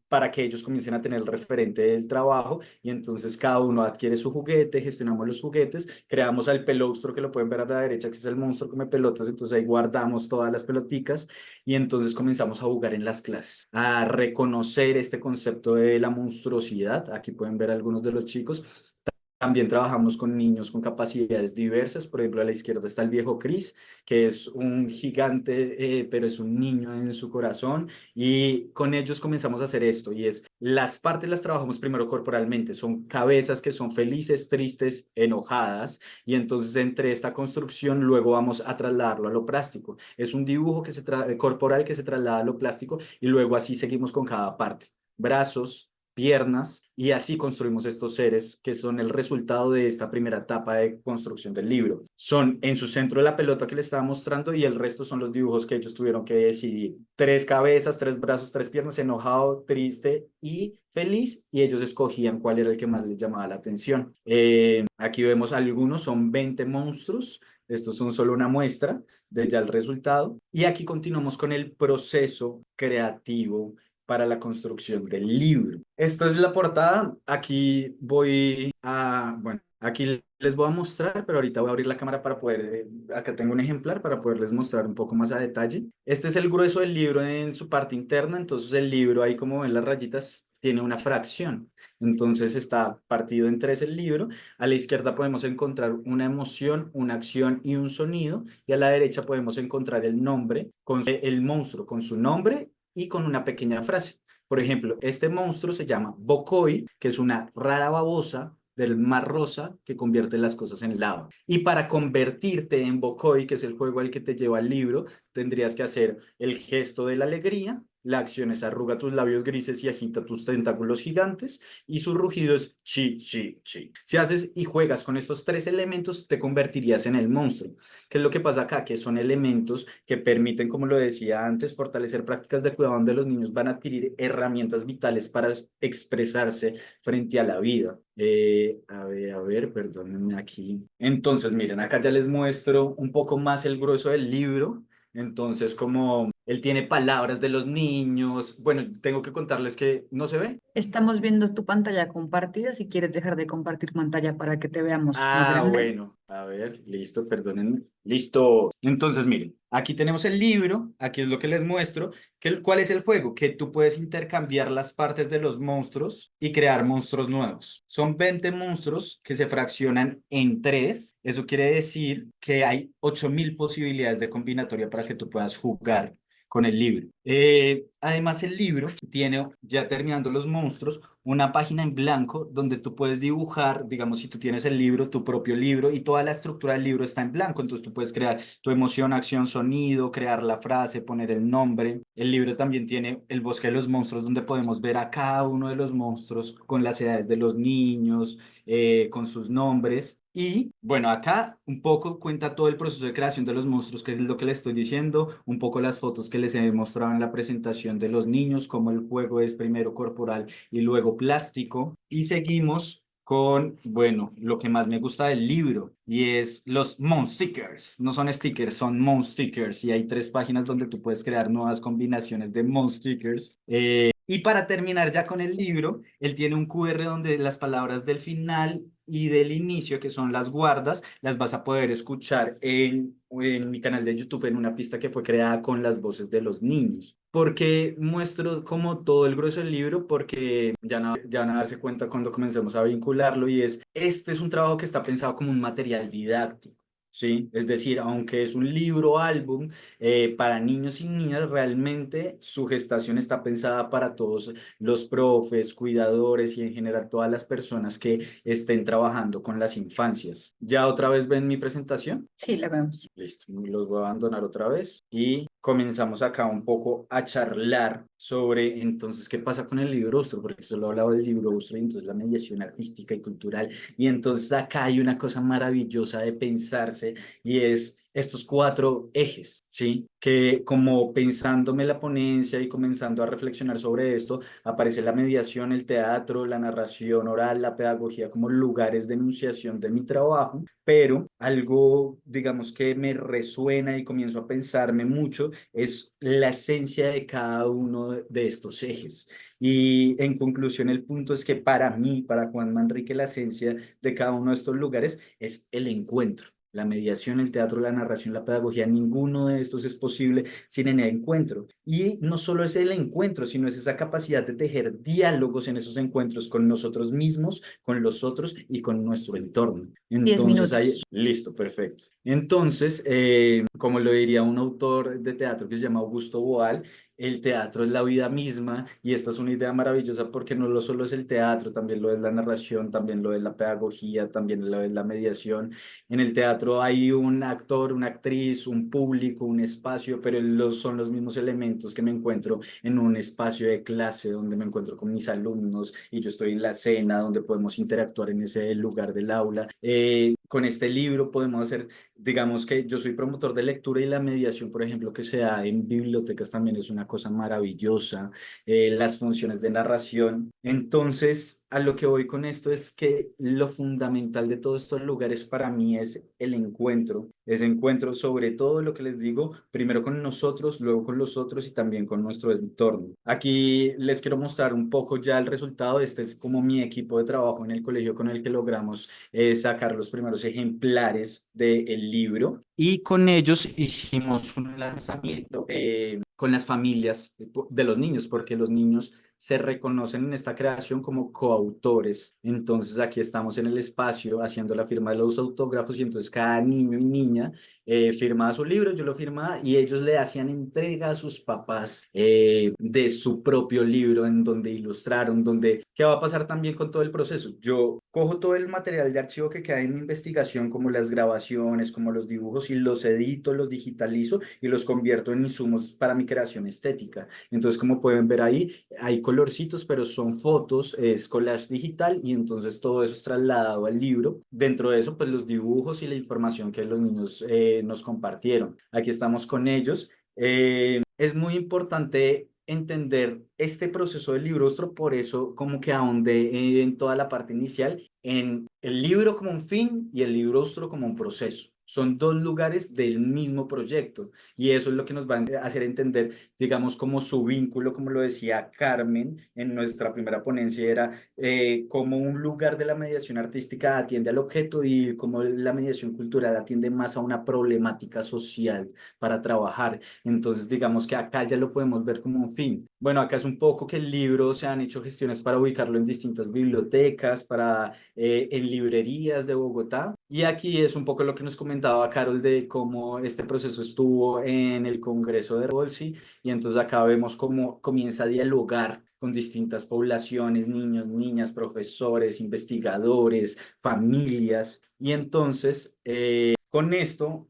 [SPEAKER 7] para que ellos comiencen a tener el referente del trabajo, y entonces cada uno adquiere su juguete, gestionamos los juguetes, creamos al pelostro que lo pueden ver a la derecha, que es el monstruo come pelotas, entonces ahí guardamos todas las peloticas y entonces comenzamos a jugar en las clases, a reconocer este concepto de la monstruosidad. Aquí pueden ver algunos de los chicos. También trabajamos con niños con capacidades diversas. Por ejemplo, a la izquierda está el viejo Chris, que es un gigante, pero es un niño en su corazón. Y con ellos comenzamos a hacer esto. Y es, las partes las trabajamos primero corporalmente. Son cabezas que son felices, tristes, enojadas. Y entonces entre esta construcción luego vamos a trasladarlo a lo plástico. Es un dibujo que corporal que se traslada a lo plástico y luego así seguimos con cada parte. Brazos, piernas, y así construimos estos seres que son el resultado de esta primera etapa de construcción del libro. Son en su centro la pelota que les estaba mostrando y el resto son los dibujos que ellos tuvieron que decidir. 3 cabezas, 3 brazos, 3 piernas, enojado, triste y feliz, y ellos escogían cuál era el que más les llamaba la atención. Aquí vemos algunos, son 20 monstruos. Estos son solo una muestra de ya el resultado. Y aquí continuamos con el proceso creativo para la construcción del libro. Esta es la portada. Aquí aquí les voy a mostrar, pero ahorita voy a abrir la cámara para poder, acá tengo un ejemplar para poderles mostrar un poco más a detalle. Este es el grueso del libro en su parte interna, entonces el libro, ahí como ven las rayitas, tiene una fracción. Entonces está partido en 3 el libro. A la izquierda podemos encontrar una emoción, una acción y un sonido, y a la derecha podemos encontrar el nombre, el monstruo con su nombre y con una pequeña frase. Por ejemplo, este monstruo se llama Bokoi, que es una rara babosa del mar Rosa que convierte las cosas en lava. Y para convertirte en Bokoi, que es el juego al que te lleva el libro, tendrías que hacer el gesto de la alegría. La acción es arruga tus labios grises y agita tus tentáculos gigantes, y su rugido es chi, chi, chi. Si haces y juegas con estos 3 elementos, te convertirías en el monstruo. ¿Qué es lo que pasa acá? Que son elementos que permiten, como lo decía antes, fortalecer prácticas de cuidado donde los niños van a adquirir herramientas vitales para expresarse frente a la vida. A ver, perdónenme aquí. Entonces, miren, acá ya les muestro un poco más el grueso del libro. Entonces, como él tiene palabras de los niños, bueno, tengo que contarles que no se ve.
[SPEAKER 2] Estamos viendo tu pantalla compartida. Si quieres dejar de compartir pantalla para que te veamos más grande.
[SPEAKER 7] Bueno, a ver, listo, perdónenme. Listo. Entonces, miren, aquí tenemos el libro, aquí es lo que les muestro. ¿Cuál es el juego? Que tú puedes intercambiar las partes de los monstruos y crear monstruos nuevos. Son 20 monstruos que se fraccionan en 3. Eso quiere decir que hay 8000 posibilidades de combinatoria para que tú puedas jugar con el libro. Además, el libro tiene, ya terminando los monstruos, una página en blanco donde tú puedes dibujar, digamos, si tú tienes el libro, tu propio libro, y toda la estructura del libro está en blanco. Entonces tú puedes crear tu emoción, acción, sonido, crear la frase, poner el nombre. El libro también tiene el bosque de los monstruos, donde podemos ver a cada uno de los monstruos con las edades de los niños, con sus nombres. Y bueno, acá un poco cuenta todo el proceso de creación de los monstruos, que es lo que les estoy diciendo, un poco las fotos que les he mostrado en la presentación de los niños, cómo el juego es primero corporal y luego plástico. Y seguimos con, bueno, lo que más me gusta del libro, y es los Monstickers. No son stickers, son Monstickers, y hay 3 páginas donde tú puedes crear nuevas combinaciones de Monstickers. Y para terminar ya con el libro, él tiene un QR donde las palabras del final y del inicio, que son las guardas, las vas a poder escuchar en mi canal de YouTube, en una pista que fue creada con las voces de los niños. Porque muestro como todo el grueso del libro, porque ya van a darse cuenta cuando comencemos a vincularlo, y este es un trabajo que está pensado como un material didáctico. ¿sí? Es decir, aunque es un libro álbum para niños y niñas, realmente su gestación está pensada para todos los profes, cuidadores y en general todas las personas que estén trabajando con las infancias. ¿Ya otra vez ven mi presentación?
[SPEAKER 2] Sí, la vemos.
[SPEAKER 7] Listo, los voy a abandonar otra vez y comenzamos acá un poco a charlar sobre entonces qué pasa con el librostro, porque solo hablaba del librostro y entonces la mediación artística y cultural. Y entonces acá hay una cosa maravillosa de pensarse y es estos 4 ejes, ¿sí? Que como pensándome la ponencia y comenzando a reflexionar sobre esto, aparece la mediación, el teatro, la narración oral, la pedagogía como lugares de enunciación de mi trabajo, pero algo, digamos, que me resuena y comienzo a pensarme mucho es la esencia de cada uno de estos ejes. Y en conclusión, el punto es que para mí, para Juan Manrique, la esencia de cada uno de estos lugares es el encuentro. La mediación, el teatro, la narración, la pedagogía, ninguno de estos es posible sin el encuentro. Y no solo es el encuentro, sino es esa capacidad de tejer diálogos en esos encuentros con nosotros mismos, con los otros y con nuestro entorno.
[SPEAKER 2] 10
[SPEAKER 7] Entonces, ahí,
[SPEAKER 2] minutos.
[SPEAKER 7] listo, perfecto. Entonces, como lo diría un autor de teatro que se llama Augusto Boal, el teatro es la vida misma y esta es una idea maravillosa porque no lo solo es el teatro, también lo es la narración, también lo es la pedagogía, también lo es la mediación. En el teatro hay un actor, una actriz, un público, un espacio, pero son los mismos elementos que me encuentro en un espacio de clase donde me encuentro con mis alumnos y yo estoy en la escena donde podemos interactuar en ese lugar del aula. Con este libro podemos hacer, digamos que yo soy promotor de lectura y la mediación, por ejemplo, que se da en bibliotecas también es una cosa maravillosa, las funciones de narración. Entonces, a lo que voy con esto es que lo fundamental de todos estos lugares para mí es el encuentro, ese encuentro sobre todo lo que les digo, primero con nosotros, luego con los otros y también con nuestro entorno. Aquí les quiero mostrar un poco ya el resultado. Este es como mi equipo de trabajo en el colegio con el que logramos sacar los primeros ejemplares del libro y con ellos hicimos un lanzamiento con las familias de los niños, porque los niños se reconocen en esta creación como coautores. Entonces aquí estamos en el espacio haciendo la firma de los autógrafos y entonces cada niño y niña firmaba su libro, yo lo firmaba y ellos le hacían entrega a sus papás de su propio libro en donde ilustraron, donde, ¿qué va a pasar también con todo el proceso? Yo cojo todo el material de archivo que queda en mi investigación, como las grabaciones, como los dibujos, y los edito, los digitalizo y los convierto en insumos para mi creación estética. Entonces, como pueden ver ahí, hay colorcitos, pero son fotos, es collage digital y entonces todo eso es trasladado al libro. Dentro de eso, pues los dibujos y la información que los niños nos compartieron. Aquí estamos con ellos. Es muy importante entender este proceso del librostro, por eso como que ahondé en toda la parte inicial, en el libro como un fin y el librostro como un proceso. Son 2 lugares del mismo proyecto y eso es lo que nos va a hacer entender, digamos, como su vínculo, como lo decía Carmen en nuestra primera ponencia, era cómo un lugar de la mediación artística atiende al objeto y cómo la mediación cultural atiende más a una problemática social para trabajar. Entonces, digamos que acá ya lo podemos ver como un fin. Bueno, acá es un poco que el libro se han hecho gestiones para ubicarlo en distintas bibliotecas, en librerías de Bogotá. Y aquí es un poco lo que nos comentaba Carol de cómo este proceso estuvo en el Congreso de Bolsi. Y entonces acá vemos cómo comienza a dialogar con distintas poblaciones, niños, niñas, profesores, investigadores, familias. Y entonces, con esto,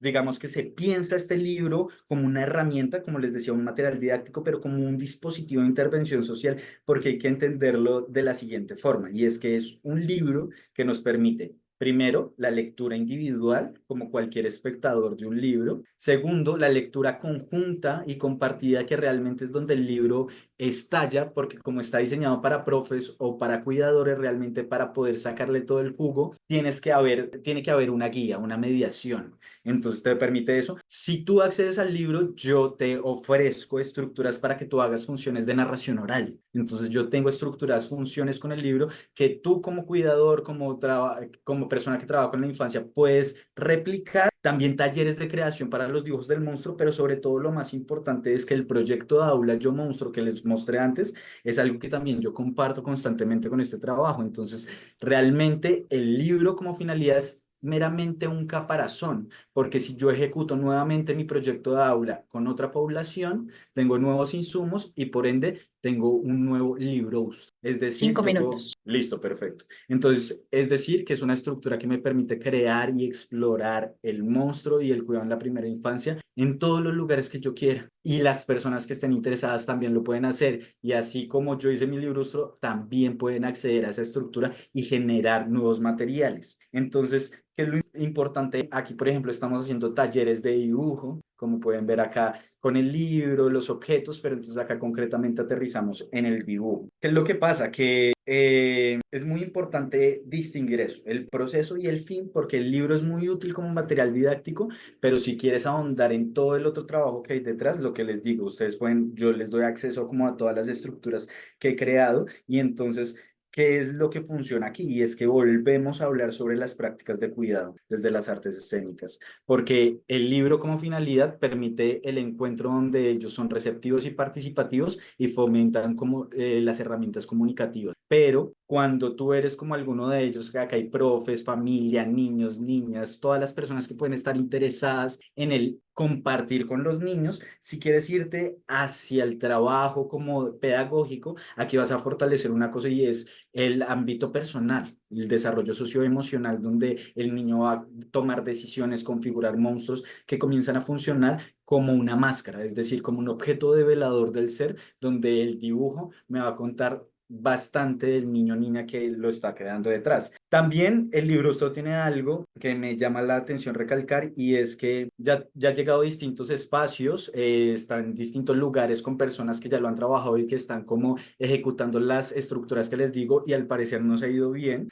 [SPEAKER 7] digamos que se piensa este libro como una herramienta, como les decía, un material didáctico, pero como un dispositivo de intervención social, porque hay que entenderlo de la siguiente forma, y es que es un libro que nos permite, primero, la lectura individual, como cualquier espectador de un libro. Segundo, la lectura conjunta y compartida, que realmente es donde el libro estalla, porque como está diseñado para profes o para cuidadores, realmente para poder sacarle todo el jugo, tiene que haber una guía, una mediación. Entonces te permite eso. Si tú accedes al libro, yo te ofrezco estructuras para que tú hagas funciones de narración oral. Entonces yo tengo estructuras, funciones con el libro que tú como cuidador, como persona que trabaja con la infancia, puedes replicar. También talleres de creación para los dibujos del monstruo, pero sobre todo lo más importante es que el proyecto de Aula Yo Monstruo que les mostré antes es algo que también yo comparto constantemente con este trabajo. Entonces, realmente el libro como finalidad es meramente un caparazón, porque si yo ejecuto nuevamente mi proyecto de aula con otra población, tengo nuevos insumos y por ende tengo un nuevo libro. Es decir,
[SPEAKER 2] 5 minutos.
[SPEAKER 7] listo, perfecto. Entonces, es decir, que es una estructura que me permite crear y explorar el monstruo y el cuidado en la primera infancia en todos los lugares que yo quiera. Y las personas que estén interesadas también lo pueden hacer. Y así como yo hice mi librustro, también pueden acceder a esa estructura y generar nuevos materiales. Entonces, ¿qué es lo importante? Aquí, por ejemplo, estamos haciendo talleres de dibujo, como pueden ver acá con el libro, los objetos, pero entonces acá concretamente aterrizamos en el dibujo. ¿Qué es lo que pasa? Que es muy importante distinguir eso, el proceso y el fin, porque el libro es muy útil como material didáctico, pero si quieres ahondar en todo el otro trabajo que hay detrás, lo que les digo, ustedes pueden, yo les doy acceso como a todas las estructuras que he creado y entonces... ¿Qué es lo que funciona aquí? Y es que volvemos a hablar sobre las prácticas de cuidado desde las artes escénicas, porque el libro como finalidad permite el encuentro donde ellos son receptivos y participativos y fomentan como las herramientas comunicativas. Pero cuando tú eres como alguno de ellos, que acá hay profes, familia, niños, niñas, todas las personas que pueden estar interesadas en el compartir con los niños, si quieres irte hacia el trabajo como pedagógico, aquí vas a fortalecer una cosa y es el ámbito personal, el desarrollo socioemocional, donde el niño va a tomar decisiones, configurar monstruos que comienzan a funcionar como una máscara, es decir, como un objeto develador del ser, donde el dibujo me va a contar bastante del niño o niña que lo está quedando detrás. También el libro esto tiene algo que me llama la atención recalcar y es que ya ha llegado a distintos espacios, está en distintos lugares con personas que ya lo han trabajado y que están como ejecutando las estructuras que les digo y al parecer nos ha ido bien.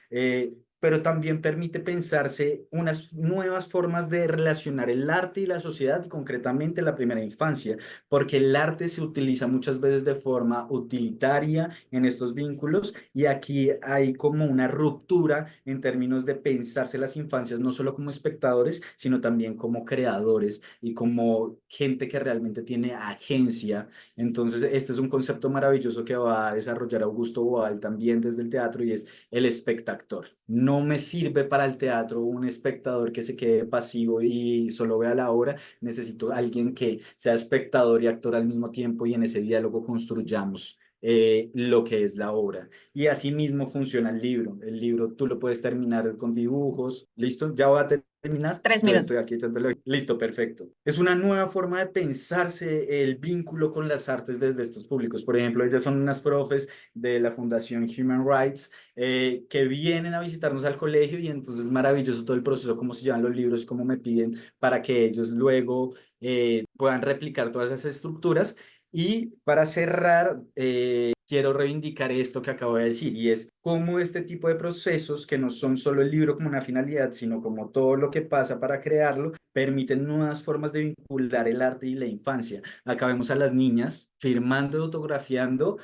[SPEAKER 7] Pero también permite pensarse unas nuevas formas de relacionar el arte y la sociedad, y concretamente la primera infancia, porque el arte se utiliza muchas veces de forma utilitaria en estos vínculos y aquí hay como una ruptura en términos de pensarse las infancias no solo como espectadores, sino también como creadores y como gente que realmente tiene agencia. Entonces, este es un concepto maravilloso que va a desarrollar Augusto Boal también desde el teatro y es el espectactor. No me sirve para el teatro un espectador que se quede pasivo y solo vea la obra. Necesito alguien que sea espectador y actor al mismo tiempo y en ese diálogo construyamos lo que es la obra. Y así mismo funciona el libro. El libro tú lo puedes terminar con dibujos. ¿Listo? Ya voy a terminar.
[SPEAKER 2] Tres
[SPEAKER 7] Yo estoy
[SPEAKER 2] minutos.
[SPEAKER 7] aquí echándolo. Listo, perfecto. Es una nueva forma de pensarse el vínculo con las artes desde estos públicos. Por ejemplo, ellas son unas profes de la Fundación Human Rights que vienen a visitarnos al colegio y entonces es maravilloso todo el proceso, cómo se llevan los libros, cómo me piden para que ellos luego puedan replicar todas esas estructuras. Y para cerrar, quiero reivindicar esto que acabo de decir y es cómo este tipo de procesos, que no son solo el libro como una finalidad, sino como todo lo que pasa para crearlo, permiten nuevas formas de vincular el arte y la infancia. Acá vemos a las niñas firmando y autografiando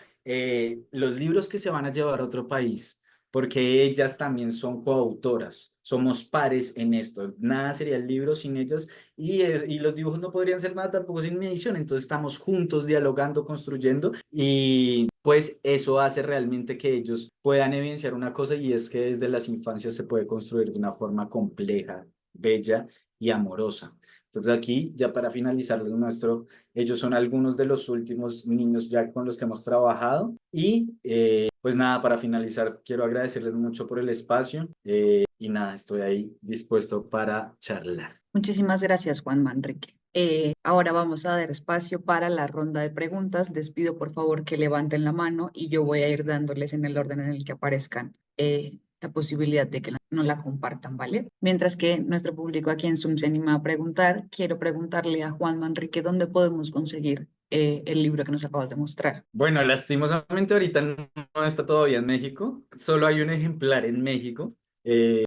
[SPEAKER 7] los libros que se van a llevar a otro país, porque ellas también son coautoras. Somos pares en esto. Nada sería el libro sin ellas y los dibujos no podrían ser nada tampoco sin mi edición. Entonces estamos juntos dialogando, construyendo y pues eso hace realmente que ellos puedan evidenciar una cosa y es que desde las infancias se puede construir de una forma compleja, bella y amorosa. Entonces aquí, ya para finalizar lo nuestro, ellos son algunos de los últimos niños ya con los que hemos trabajado y pues nada, para finalizar, quiero agradecerles mucho por el espacio y nada, estoy ahí dispuesto para charlar.
[SPEAKER 2] Muchísimas gracias, Juan Manrique. Ahora vamos a dar espacio para la ronda de preguntas. Les pido por favor que levanten la mano y yo voy a ir dándoles en el orden en el que aparezcan la posibilidad de que no la compartan, ¿vale? Mientras que nuestro público aquí en Zoom se anima a preguntar, quiero preguntarle a Juan Manrique dónde podemos conseguir el libro que nos acabas de mostrar.
[SPEAKER 7] Bueno, lastimosamente ahorita no está todavía en México, solo hay un ejemplar en México,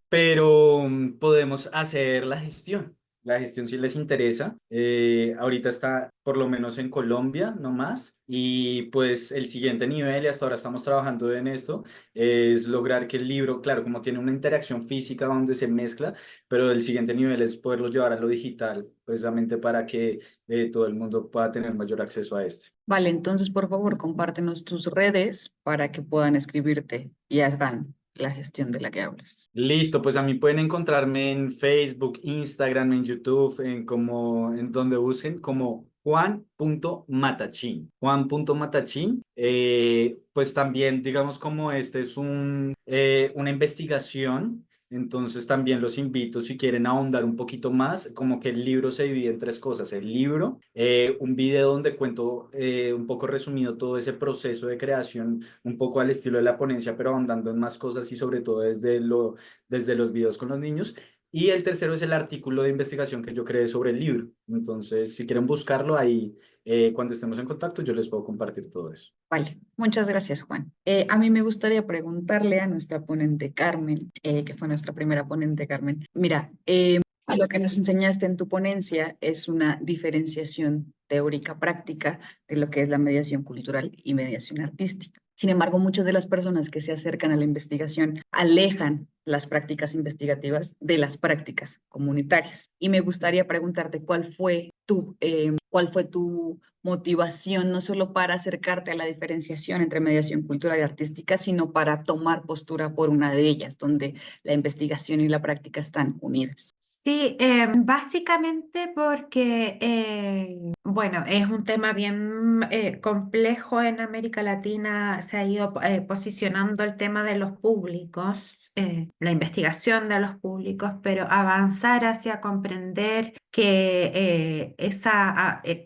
[SPEAKER 7] pero podemos hacer la gestión. La gestión si les interesa. Ahorita está por lo menos en Colombia, no más. Y pues el siguiente nivel, y hasta ahora estamos trabajando en esto, es lograr que el libro, claro, como tiene una interacción física donde se mezcla, pero el siguiente nivel es poderlo llevar a lo digital, precisamente para que todo el mundo pueda tener mayor acceso a este.
[SPEAKER 2] Vale, entonces por favor compártenos tus redes para que puedan escribirte y hagan la gestión de la que hablas.
[SPEAKER 7] Listo, pues a mí pueden encontrarme en Facebook, Instagram, en YouTube, en donde busquen como Juan.Matachín. Juan.Matachín. Pues también, digamos, como este es una investigación. Entonces también los invito, si quieren ahondar un poquito más, como que el libro se divide en tres cosas. El libro, un video donde cuento un poco resumido todo ese proceso de creación, un poco al estilo de la ponencia, pero ahondando en más cosas y sobre todo desde los videos con los niños. Y el tercero es el artículo de investigación que yo creé sobre el libro. Entonces, si quieren buscarlo ahí, cuando estemos en contacto, yo les puedo compartir todo eso.
[SPEAKER 2] Vale, muchas gracias, Juan. A mí me gustaría preguntarle a nuestra ponente Carmen, que fue nuestra primera ponente, Carmen. Mira, lo que nos enseñaste en tu ponencia es una diferenciación teórica práctica de lo que es la mediación cultural y mediación artística. Sin embargo, muchas de las personas que se acercan a la investigación alejan las prácticas investigativas de las prácticas comunitarias. Y me gustaría preguntarte cuál fue tu motivación, no solo para acercarte a la diferenciación entre mediación cultural y artística, sino para tomar postura por una de ellas, donde la investigación y la práctica están unidas.
[SPEAKER 3] Sí, básicamente porque, bueno, es un tema bien complejo en América Latina, se ha ido posicionando el tema de los públicos, la investigación de los públicos, pero avanzar hacia comprender que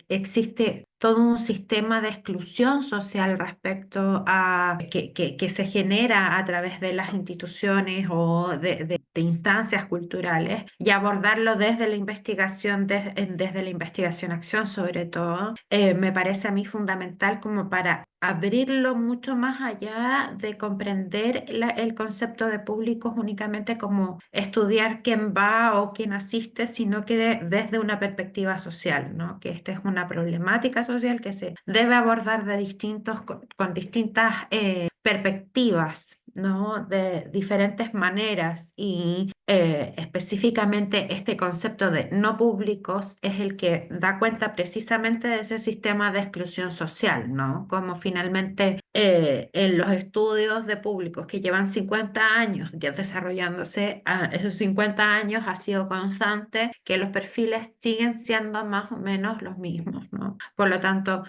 [SPEAKER 3] existe todo un sistema de exclusión social respecto a que se genera a través de las instituciones o de instancias culturales y abordarlo desde la investigación, desde la investigación-acción sobre todo, me parece a mí fundamental como para abrirlo mucho más allá de comprender el concepto de públicos únicamente como estudiar quién va o quién asiste, sino que desde una perspectiva social, ¿no? Que esta es una problemática social que se debe abordar con distintas perspectivas, ¿no? De diferentes maneras y específicamente este concepto de no públicos es el que da cuenta precisamente de ese sistema de exclusión social, ¿no? Como finalmente en los estudios de públicos que llevan 50 años ya desarrollándose, esos 50 años ha sido constante que los perfiles siguen siendo más o menos los mismos, ¿no? Por lo tanto,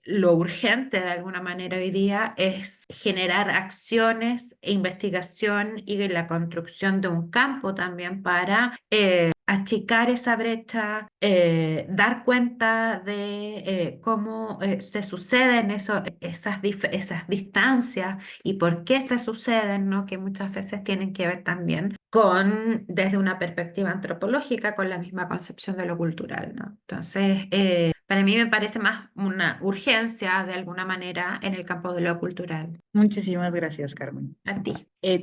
[SPEAKER 3] lo urgente de alguna manera hoy día es generar acciones e investigación y la construcción de un campo también para achicar esa brecha, dar cuenta de cómo se suceden esas distancias y por qué se suceden, ¿no? Que muchas veces tienen que ver también desde una perspectiva antropológica, con la misma concepción de lo cultural, ¿no? Entonces, para mí me parece más una urgencia de alguna manera en el campo de lo cultural.
[SPEAKER 2] Muchísimas gracias, Carmen.
[SPEAKER 3] A ti.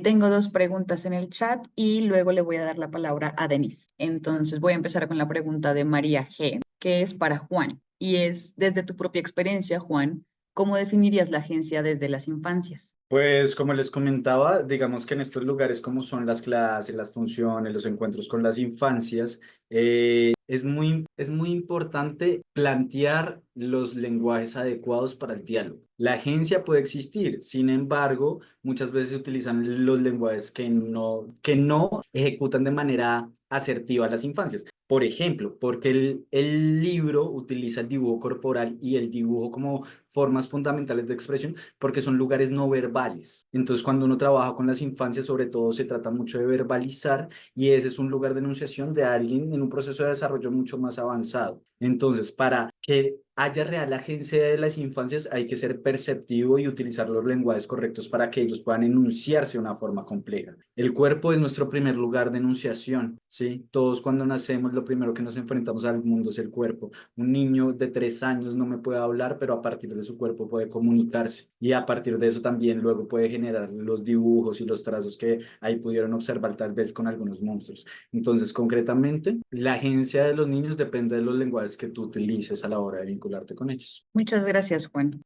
[SPEAKER 2] Tengo dos preguntas en el chat y luego le voy a dar la palabra a Denise. Entonces voy a empezar con la pregunta de María G, que es para Juan. Y es, desde tu propia experiencia, Juan, ¿cómo definirías la agencia desde las infancias?
[SPEAKER 7] Pues como les comentaba, digamos que en estos lugares como son las clases, las funciones, los encuentros con las infancias, es muy importante plantear los lenguajes adecuados para el diálogo. La agencia puede existir, sin embargo, muchas veces se utilizan los lenguajes que no ejecutan de manera asertiva a las infancias. Por ejemplo, porque el libro utiliza el dibujo corporal y el dibujo como formas fundamentales de expresión, porque son lugares no verbales. Entonces, cuando uno trabaja con las infancias, sobre todo se trata mucho de verbalizar y ese es un lugar de enunciación de alguien en un proceso de desarrollo mucho más avanzado. Entonces, para que haya real agencia de las infancias, hay que ser perceptivo y utilizar los lenguajes correctos para que ellos puedan enunciarse de una forma compleja. El cuerpo es nuestro primer lugar de enunciación, ¿sí? Todos cuando nacemos, lo primero que nos enfrentamos al mundo es el cuerpo. Un niño de 3 años no me puede hablar, pero a partir de su cuerpo puede comunicarse y a partir de eso también luego puede generar los dibujos y los trazos que ahí pudieron observar tal vez con algunos monstruos. Entonces, concretamente, la agencia de los niños depende de los lenguajes que tú utilices a la hora de vincularte con ellos.
[SPEAKER 2] Muchas gracias, Juan.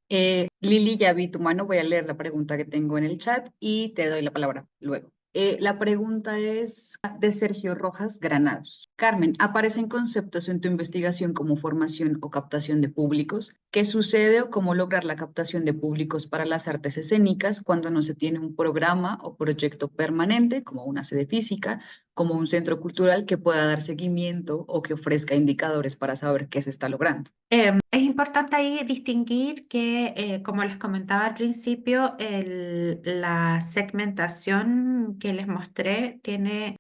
[SPEAKER 2] Lili, ya vi tu mano, voy a leer la pregunta que tengo en el chat y te doy la palabra luego. La pregunta es de Sergio Rojas Granados. Carmen, ¿aparecen conceptos en tu investigación como formación o captación de públicos? ¿Qué sucede o cómo lograr la captación de públicos para las artes escénicas cuando no se tiene un programa o proyecto permanente, como una sede física, como un centro cultural que pueda dar seguimiento o que ofrezca indicadores para saber qué se está logrando?
[SPEAKER 3] Es importante ahí distinguir que, como les comentaba al principio, la segmentación que les mostré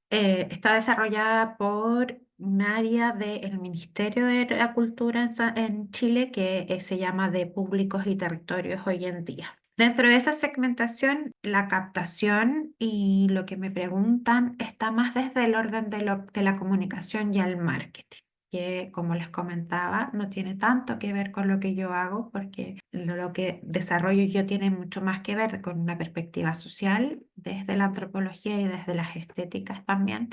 [SPEAKER 3] está desarrollada por un área del Ministerio de la Cultura en Chile que se llama de Públicos y Territorios hoy en día. Dentro de esa segmentación, la captación y lo que me preguntan está más desde el orden de la comunicación y el marketing, que, como les comentaba, no tiene tanto que ver con lo que yo hago, porque lo que desarrollo yo tiene mucho más que ver con una perspectiva social, desde la antropología y desde las estéticas también,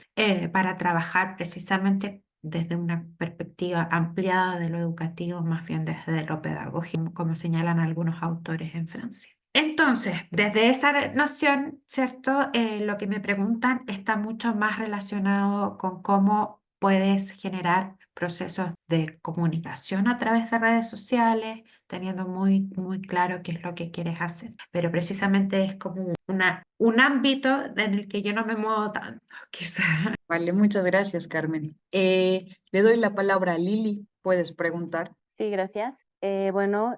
[SPEAKER 3] para trabajar precisamente desde una perspectiva ampliada de lo educativo, más bien desde lo pedagógico, como señalan algunos autores en Francia. Entonces, desde esa noción, ¿cierto? Lo que me preguntan está mucho más relacionado con cómo puedes generar procesos de comunicación a través de redes sociales, teniendo muy, muy claro qué es lo que quieres hacer. Pero precisamente es como un ámbito en el que yo no me muevo tanto, quizás.
[SPEAKER 2] Vale, muchas gracias, Carmen. Le doy la palabra a Lili. Puedes preguntar.
[SPEAKER 8] Sí, gracias. Bueno,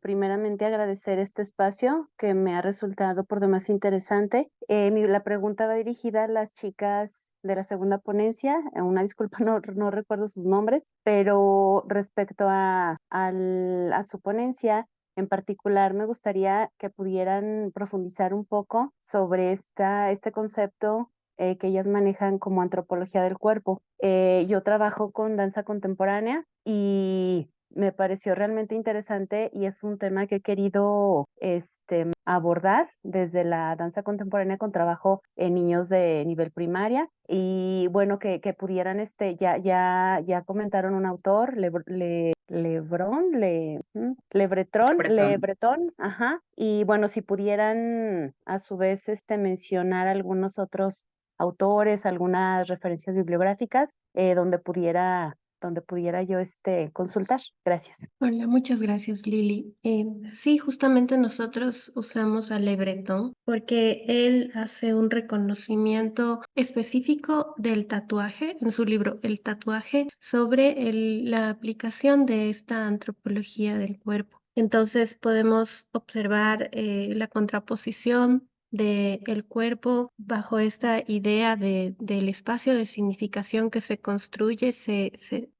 [SPEAKER 8] primeramente agradecer este espacio que me ha resultado por demás interesante. La pregunta va dirigida a las chicas de la segunda ponencia. Una disculpa, no recuerdo sus nombres, pero respecto a su ponencia, en particular me gustaría que pudieran profundizar un poco sobre este concepto que ellas manejan como antropología del cuerpo. Yo trabajo con danza contemporánea y me pareció realmente interesante y es un tema que he querido abordar desde la danza contemporánea con trabajo en niños de nivel primaria. Y bueno, que pudieran, ya comentaron un autor, Le Breton, ajá. Y bueno, si pudieran a su vez mencionar algunos otros autores, algunas referencias bibliográficas donde pudiera yo consultar. Gracias.
[SPEAKER 4] Hola, muchas gracias, Lili. Sí, justamente nosotros usamos a Le Breton porque él hace un reconocimiento específico del tatuaje en su libro El tatuaje sobre la aplicación de esta antropología del cuerpo. Entonces podemos observar la contraposición del cuerpo bajo esta idea del espacio de significación que se construye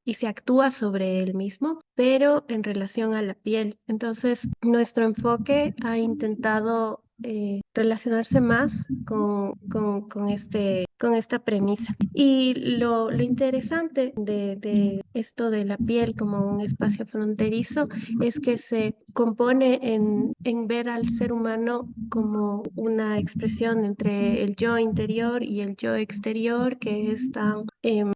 [SPEAKER 4] y se actúa sobre él mismo, pero en relación a la piel. Entonces, nuestro enfoque ha intentado relacionarse más con esta premisa. Y lo interesante de esto de la piel como un espacio fronterizo es que se compone en ver al ser humano como una expresión entre el yo interior y el yo exterior que están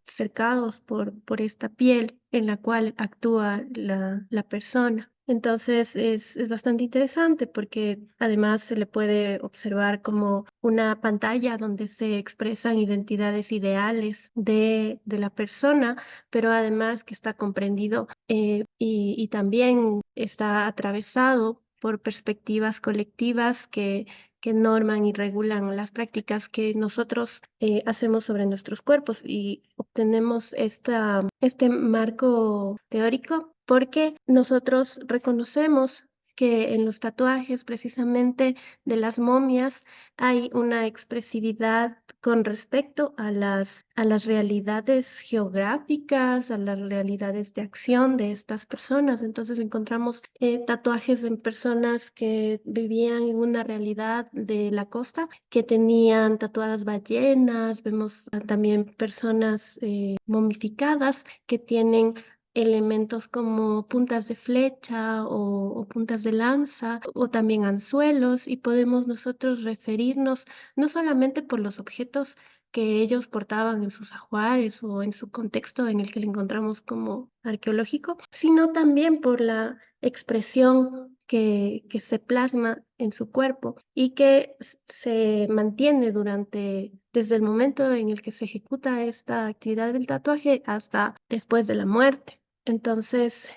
[SPEAKER 4] cercados por esta piel en la cual actúa la persona. Entonces es bastante interesante porque además se le puede observar como una pantalla donde se expresan identidades ideales de la persona, pero además que está comprendido y también está atravesado por perspectivas colectivas que norman y regulan las prácticas que nosotros hacemos sobre nuestros cuerpos y obtenemos este marco teórico porque nosotros reconocemos que en los tatuajes precisamente de las momias hay una expresividad con respecto a las realidades geográficas, a las realidades de acción de estas personas. Entonces encontramos tatuajes en personas que vivían en una realidad de la costa, que tenían tatuadas ballenas, vemos también personas momificadas que tienen elementos como puntas de flecha o puntas de lanza o también anzuelos y podemos nosotros referirnos no solamente por los objetos que ellos portaban en sus ajuares o en su contexto en el que lo encontramos como arqueológico, sino también por la expresión que se plasma en su cuerpo y que se mantiene desde el momento en el que se ejecuta esta actividad del tatuaje hasta después de la muerte. Entonces,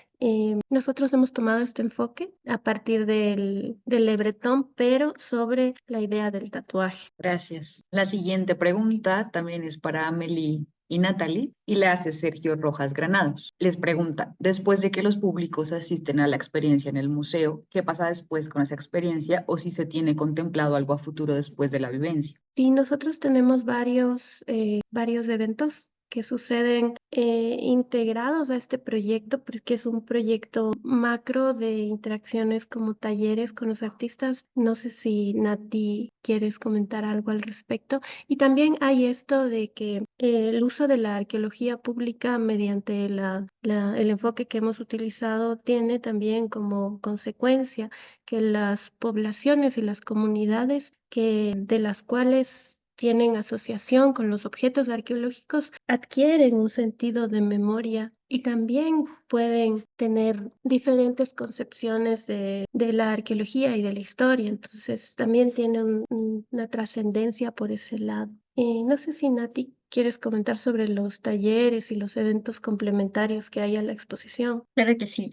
[SPEAKER 4] nosotros hemos tomado este enfoque a partir del Le Breton, pero sobre la idea del tatuaje.
[SPEAKER 2] Gracias. La siguiente pregunta también es para Amelie y Natalie y la hace Sergio Rojas Granados. Les pregunta, después de que los públicos asisten a la experiencia en el museo, ¿qué pasa después con esa experiencia o si se tiene contemplado algo a futuro después de la vivencia?
[SPEAKER 4] Sí, nosotros tenemos varios eventos que suceden integrados a este proyecto, porque es un proyecto macro de interacciones como talleres con los artistas. No sé si Nati quieres comentar algo al respecto. Y también hay esto de que el uso de la arqueología pública mediante el enfoque que hemos utilizado tiene también como consecuencia que las poblaciones y las comunidades de las cuales tienen asociación con los objetos arqueológicos, adquieren un sentido de memoria y también pueden tener diferentes concepciones de la arqueología y de la historia. Entonces, también tiene una trascendencia por ese lado. No sé si Nati quieres comentar sobre los talleres y los eventos complementarios que hay a la exposición.
[SPEAKER 5] Claro que sí.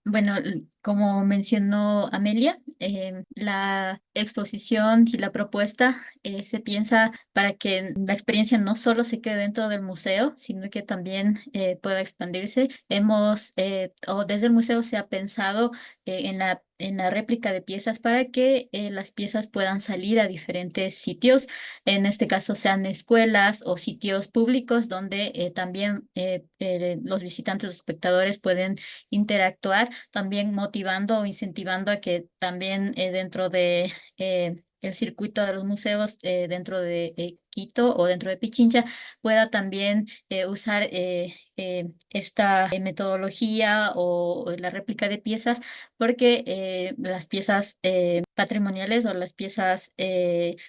[SPEAKER 5] Bueno, como mencionó Amelia, la exposición y la propuesta se piensa para que la experiencia no solo se quede dentro del museo, sino que también pueda expandirse. O desde el museo se ha pensado en la réplica de piezas para que las piezas puedan salir a diferentes sitios, en este caso sean escuelas o sitios públicos donde también los visitantes o espectadores pueden interactuar, también motivando o incentivando a que también dentro de el circuito de los museos dentro de Quito o dentro de Pichincha pueda también usar esta metodología o la réplica de piezas, porque las piezas patrimoniales o las piezas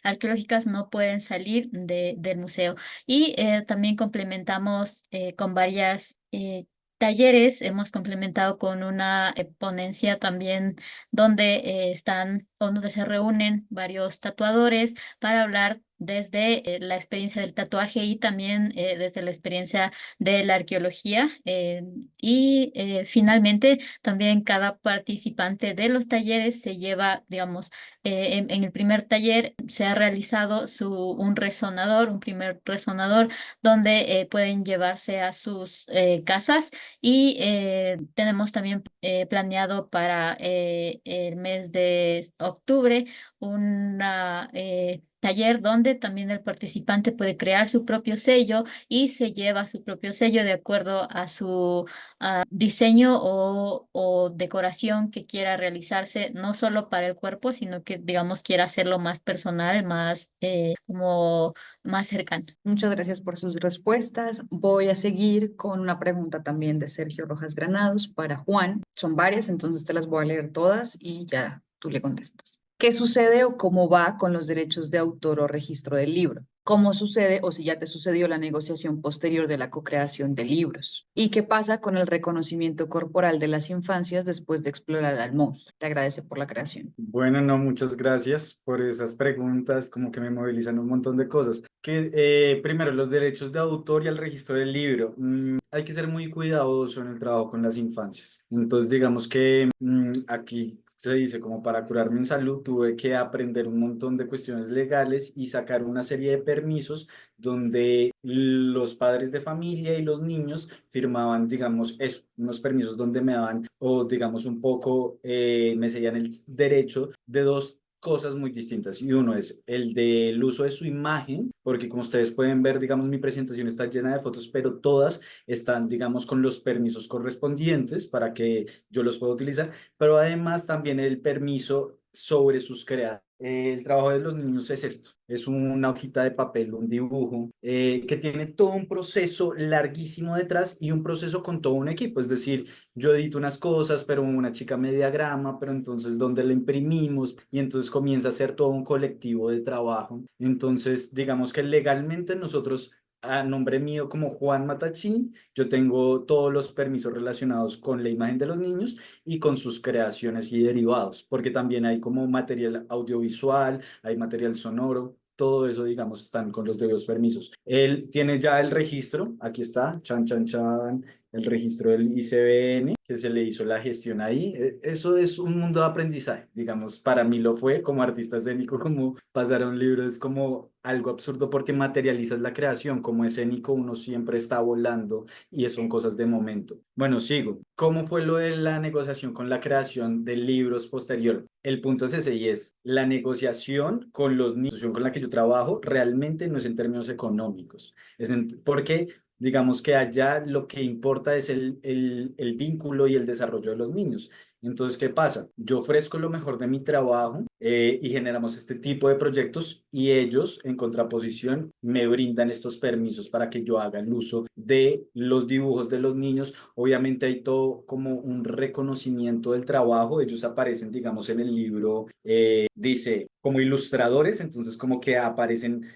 [SPEAKER 5] arqueológicas no pueden salir del museo. Y también complementamos con varias talleres, hemos complementado con una ponencia también donde donde se reúnen varios tatuadores para hablar desde la experiencia del tatuaje y también desde la experiencia de la arqueología. Finalmente, también cada participante de los talleres se lleva, digamos, en el primer taller se ha realizado un primer resonador, donde pueden llevarse a sus casas. Y tenemos también planeado para el mes de octubre una taller donde también el participante puede crear su propio sello y se lleva su propio sello de acuerdo a su diseño o decoración que quiera realizarse, no solo para el cuerpo, sino que, digamos, quiera hacerlo más personal, como más cercano.
[SPEAKER 2] Muchas gracias por sus respuestas. Voy a seguir con una pregunta también de Sergio Rojas Granados para Juan. Son varias, entonces te las voy a leer todas y ya tú le contestas. ¿Qué sucede o cómo va con los derechos de autor o registro del libro? ¿Cómo sucede o si ya te sucedió la negociación posterior de la co-creación de libros? ¿Y qué pasa con el reconocimiento corporal de las infancias después de explorar al monstruo? Te agradece por la creación.
[SPEAKER 7] Bueno, no, muchas gracias por esas preguntas, como que me movilizan un montón de cosas. Primero, los derechos de autor y el registro del libro. Hay que ser muy cuidadoso en el trabajo con las infancias. Entonces, digamos que aquí se dice, como para curarme en salud, tuve que aprender un montón de cuestiones legales y sacar una serie de permisos donde los padres de familia y los niños firmaban, digamos, eso, unos permisos donde me daban, o digamos un poco, me seguían el derecho de dos cosas muy distintas. Y uno es el del uso de su imagen, porque como ustedes pueden ver, digamos, mi presentación está llena de fotos, pero todas están, digamos, con los permisos correspondientes para que yo los pueda utilizar, pero además también el permiso sobre sus creaciones. El trabajo de los niños es esto, es una hojita de papel, un dibujo, que tiene todo un proceso larguísimo detrás y un proceso con todo un equipo. Es decir, yo edito unas cosas, pero una chica me diagrama, pero entonces ¿dónde lo imprimimos? Y entonces comienza a ser todo un colectivo de trabajo. Entonces, digamos que legalmente nosotros a nombre mío como Juan Matachín, yo tengo todos los permisos relacionados con la imagen de los niños y con sus creaciones y derivados, porque también hay como material audiovisual, hay material sonoro. Todo eso, digamos, están con los debidos permisos. Él tiene ya el registro, aquí está, chan, chan, chan, el registro del ICBN, que se le hizo la gestión ahí. Eso es un mundo de aprendizaje, digamos, para mí lo fue como artista escénico, como pasar a un libro es como algo absurdo porque materializas la creación, como escénico uno siempre está volando y son cosas de momento. Bueno, sigo. ¿Cómo fue lo de la negociación con la creación de libros posterior? El punto es ese y es la negociación con los niños, la institución con la que yo trabajo realmente no es en términos económicos, porque digamos que allá lo que importa es el vínculo y el desarrollo de los niños. Entonces, ¿qué pasa? Yo ofrezco lo mejor de mi trabajo y generamos este tipo de proyectos y ellos, en contraposición, me brindan estos permisos para que yo haga el uso de los dibujos de los niños. Obviamente hay todo como un reconocimiento del trabajo. Ellos aparecen, digamos, en el libro, dice, como ilustradores, entonces como que aparecen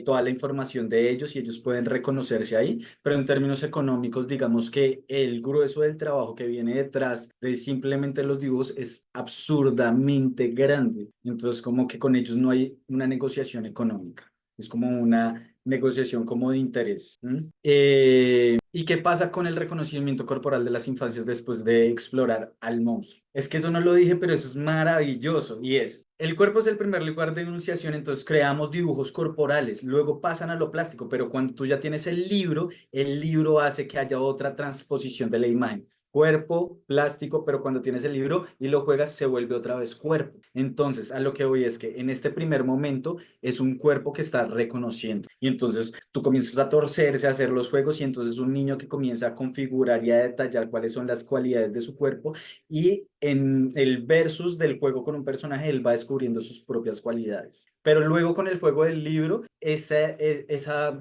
[SPEAKER 7] toda la información de ellos y ellos pueden reconocerse ahí, pero en términos económicos, digamos que el grueso del trabajo que viene detrás de simplemente los dibujos es absurdamente grande. Entonces, como que con ellos no hay una negociación económica, es como una negociación como de interés. ¿Y qué pasa con el reconocimiento corporal de las infancias después de explorar al monstruo? Es que eso no lo dije, pero eso es maravilloso y es, el cuerpo es el primer lugar de enunciación, entonces creamos dibujos corporales, luego pasan a lo plástico, pero cuando tú ya tienes el libro hace que haya otra transposición de la imagen. Cuerpo, plástico, pero cuando tienes el libro y lo juegas se vuelve otra vez cuerpo. Entonces, a lo que voy es que en este primer momento es un cuerpo que está reconociendo. Y entonces tú comienzas a torcerse, a hacer los juegos y entonces un niño que comienza a configurar y a detallar cuáles son las cualidades de su cuerpo y en el versus del juego con un personaje él va descubriendo sus propias cualidades. Pero luego con el juego del libro,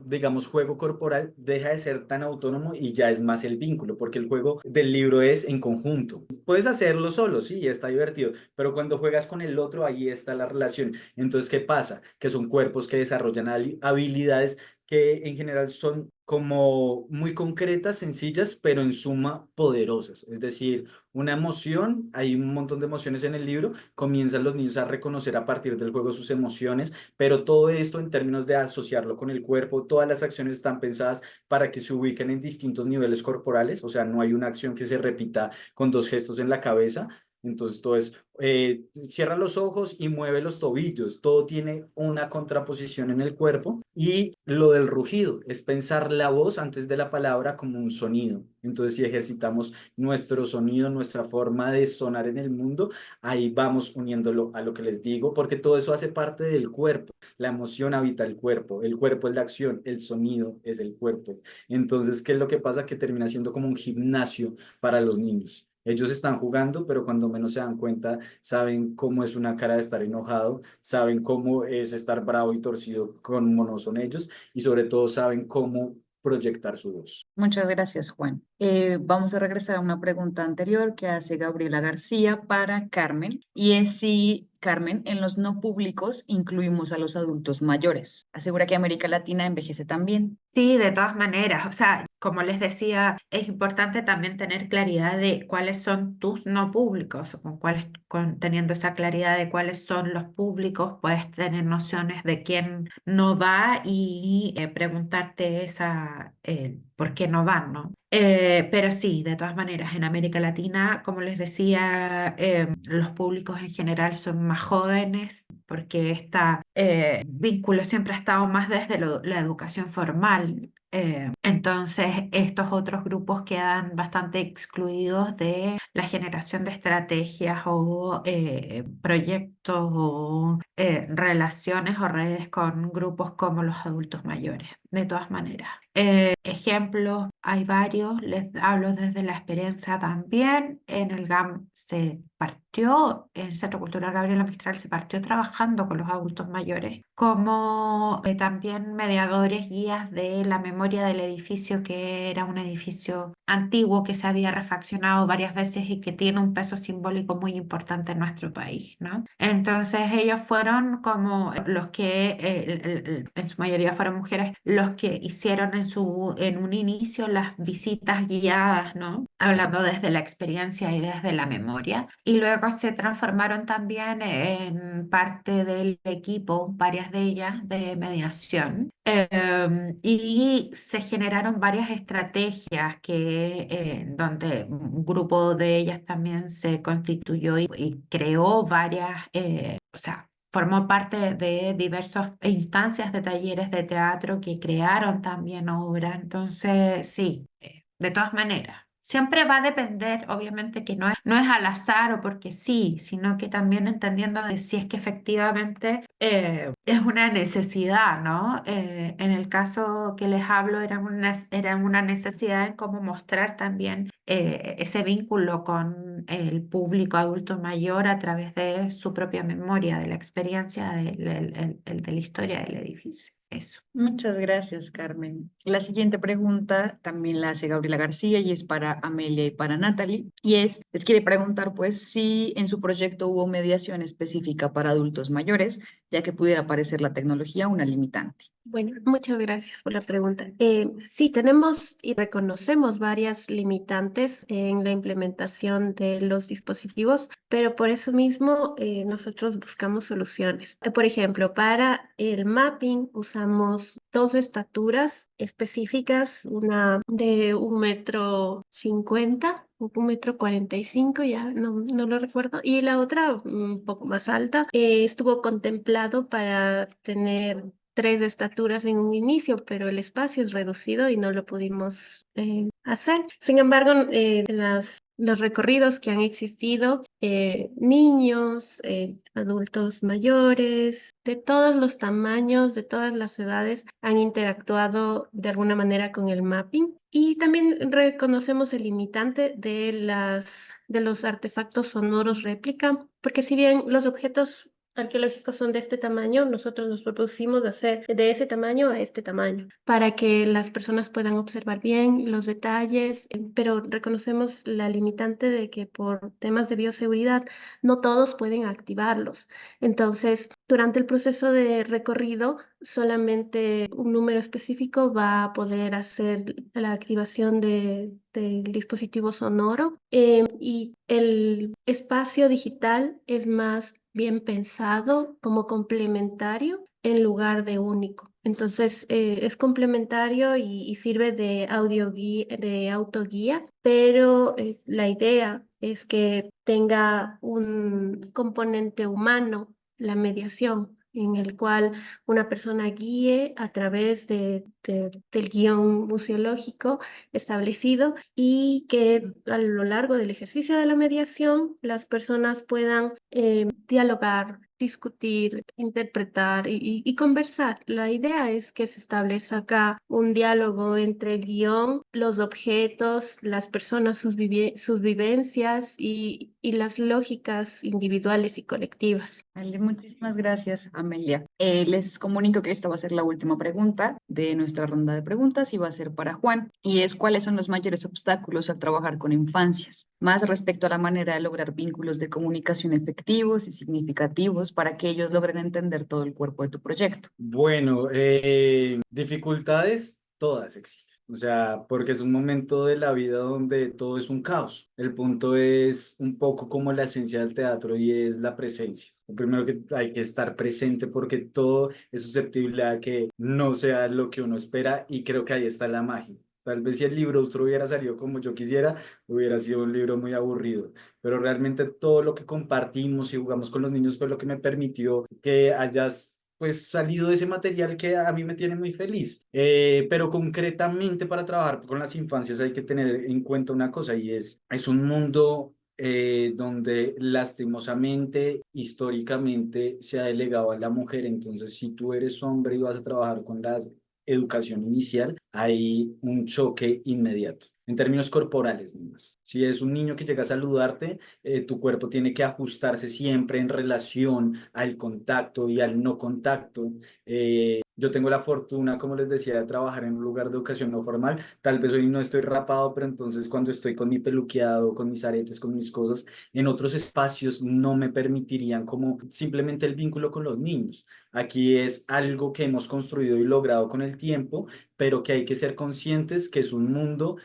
[SPEAKER 7] digamos, juego corporal deja de ser tan autónomo y ya es más el vínculo, porque el juego del libro es en conjunto. Puedes hacerlo solo, sí, está divertido, pero cuando juegas con el otro, ahí está la relación. Entonces, ¿qué pasa? Que son cuerpos que desarrollan habilidades que en general son como muy concretas, sencillas, pero en suma poderosas. Es decir, una emoción, hay un montón de emociones en el libro, comienzan los niños a reconocer a partir del juego sus emociones, pero todo esto en términos de asociarlo con el cuerpo, todas las acciones están pensadas para que se ubiquen en distintos niveles corporales, o sea, no hay una acción que se repita con dos gestos en la cabeza. Entonces todo es, cierra los ojos y mueve los tobillos, todo tiene una contraposición en el cuerpo y lo del rugido es pensar la voz antes de la palabra como un sonido. Entonces si ejercitamos nuestro sonido, nuestra forma de sonar en el mundo, ahí vamos uniéndolo a lo que les digo, porque todo eso hace parte del cuerpo. La emoción habita el cuerpo es la acción, el sonido es el cuerpo. Entonces, ¿qué es lo que pasa? Que termina siendo como un gimnasio para los niños. Ellos están jugando, pero cuando menos se dan cuenta, saben cómo es una cara de estar enojado, saben cómo es estar bravo y torcido con monos son ellos, y sobre todo saben cómo proyectar su voz.
[SPEAKER 2] Muchas gracias, Juan. Vamos a regresar a una pregunta anterior que hace Gabriela García para Carmen, y es si, Carmen, en los no públicos incluimos a los adultos mayores. Asegura que América Latina envejece también.
[SPEAKER 3] Sí, de todas maneras, o sea, como les decía, es importante también tener claridad de cuáles son tus no públicos, teniendo esa claridad de cuáles son los públicos, puedes tener nociones de quién no va y preguntarte por qué no van, ¿no? Pero sí, de todas maneras, en América Latina, como les decía, los públicos en general son más jóvenes porque este vínculo siempre ha estado más desde la educación formal. Entonces, estos otros grupos quedan bastante excluidos de la generación de estrategias o proyectos o relaciones o redes con grupos como los adultos mayores, de todas maneras. Ejemplos, hay varios, les hablo desde la experiencia también. En el GAM se partió, en el Centro Cultural Gabriela Mistral se partió trabajando con los adultos mayores, como también mediadores, guías de la memoria del edificio, que era un edificio antiguo que se había refaccionado varias veces y que tiene un peso simbólico muy importante en nuestro país, ¿no? Entonces ellos fueron como los que, en su mayoría fueron mujeres, los que hicieron en un inicio las visitas guiadas, ¿no? Hablando desde la experiencia y desde la memoria. Y luego se transformaron también en parte del equipo, varias de ellas, de mediación. Y se generaron varias estrategias donde un grupo de ellas también se constituyó y creó varias, o sea, formó parte de diversas instancias de talleres de teatro que crearon también obra. Entonces, sí, de todas maneras. Siempre va a depender, obviamente, que no es al azar o porque sí, sino que también entendiendo de si es que efectivamente es una necesidad, ¿no? En el caso que les hablo, era una necesidad en cómo mostrar también ese vínculo con el público adulto mayor a través de su propia memoria, de la experiencia de la historia del edificio. Eso.
[SPEAKER 2] Muchas gracias, Carmen. La siguiente pregunta también la hace Gabriela García y es para Amelia y para Natalie. Y les quiere preguntar, pues, si en su proyecto hubo mediación específica para adultos mayores, ya que pudiera parecer la tecnología una limitante.
[SPEAKER 4] Bueno, muchas gracias por la pregunta. Sí, tenemos y reconocemos varias limitantes en la implementación de los dispositivos, pero por eso mismo nosotros buscamos soluciones. Por ejemplo, para el mapping usamos dos estaturas específicas, una de 1,50 m, 1,45 m, ya no lo recuerdo, y la otra un poco más alta. Estuvo contemplado para tener 3 estaturas en un inicio, pero el espacio es reducido y no lo pudimos hacer. Sin embargo, los recorridos que han existido, niños, adultos mayores, de todos los tamaños, de todas las edades, han interactuado de alguna manera con el mapping. Y también reconocemos el limitante de los artefactos sonoros réplica, porque si bien los objetos arqueológicos son de este tamaño, nosotros nos propusimos hacer de ese tamaño a este tamaño, para que las personas puedan observar bien los detalles, pero reconocemos la limitante de que por temas de bioseguridad no todos pueden activarlos. Entonces, durante el proceso de recorrido, solamente un número específico va a poder hacer la activación del dispositivo sonoro, y el espacio digital es más bien pensado como complementario en lugar de único. Entonces, es complementario y sirve de autoguía, pero la idea es que tenga un componente humano, la mediación, en el cual una persona guíe a través del guión museológico establecido, y que a lo largo del ejercicio de la mediación las personas puedan dialogar, discutir, interpretar y conversar. La idea es que se establezca acá un diálogo entre el guión, los objetos, las personas, sus vivencias y las lógicas individuales y colectivas.
[SPEAKER 2] Vale, muchísimas gracias, Amelia. Les comunico que esta va a ser la última pregunta de nuestra ronda de preguntas y va a ser para Juan. Y es: ¿cuáles son los mayores obstáculos al trabajar con infancias? Más respecto a la manera de lograr vínculos de comunicación efectivos y significativos para que ellos logren entender todo el cuerpo de tu proyecto.
[SPEAKER 7] Bueno, dificultades todas existen. O sea, porque es un momento de la vida donde todo es un caos. El punto es un poco como la esencia del teatro, y es la presencia. Lo primero que hay que estar presente, porque todo es susceptible a que no sea lo que uno espera, y creo que ahí está la magia. Tal vez si el libro hubiera salido como yo quisiera, hubiera sido un libro muy aburrido, pero realmente todo lo que compartimos y jugamos con los niños fue lo que me permitió que hayas pues salido de ese material que a mí me tiene muy feliz. Pero concretamente, para trabajar con las infancias hay que tener en cuenta una cosa, y es un mundo donde lastimosamente, históricamente, se ha delegado a la mujer. Entonces, si tú eres hombre y vas a trabajar con las educación inicial, hay un choque inmediato. En términos corporales, nomás. Si es un niño que llega a saludarte, tu cuerpo tiene que ajustarse siempre en relación al contacto y al no contacto. Yo tengo la fortuna, como les decía, de trabajar en un lugar de educación no formal. Tal vez hoy no estoy rapado, pero entonces cuando estoy con mi peluqueado, con mis aretes, con mis cosas, en otros espacios no me permitirían como simplemente el vínculo con los niños. Aquí es algo que hemos construido y logrado con el tiempo, pero que hay que ser conscientes que es un mundo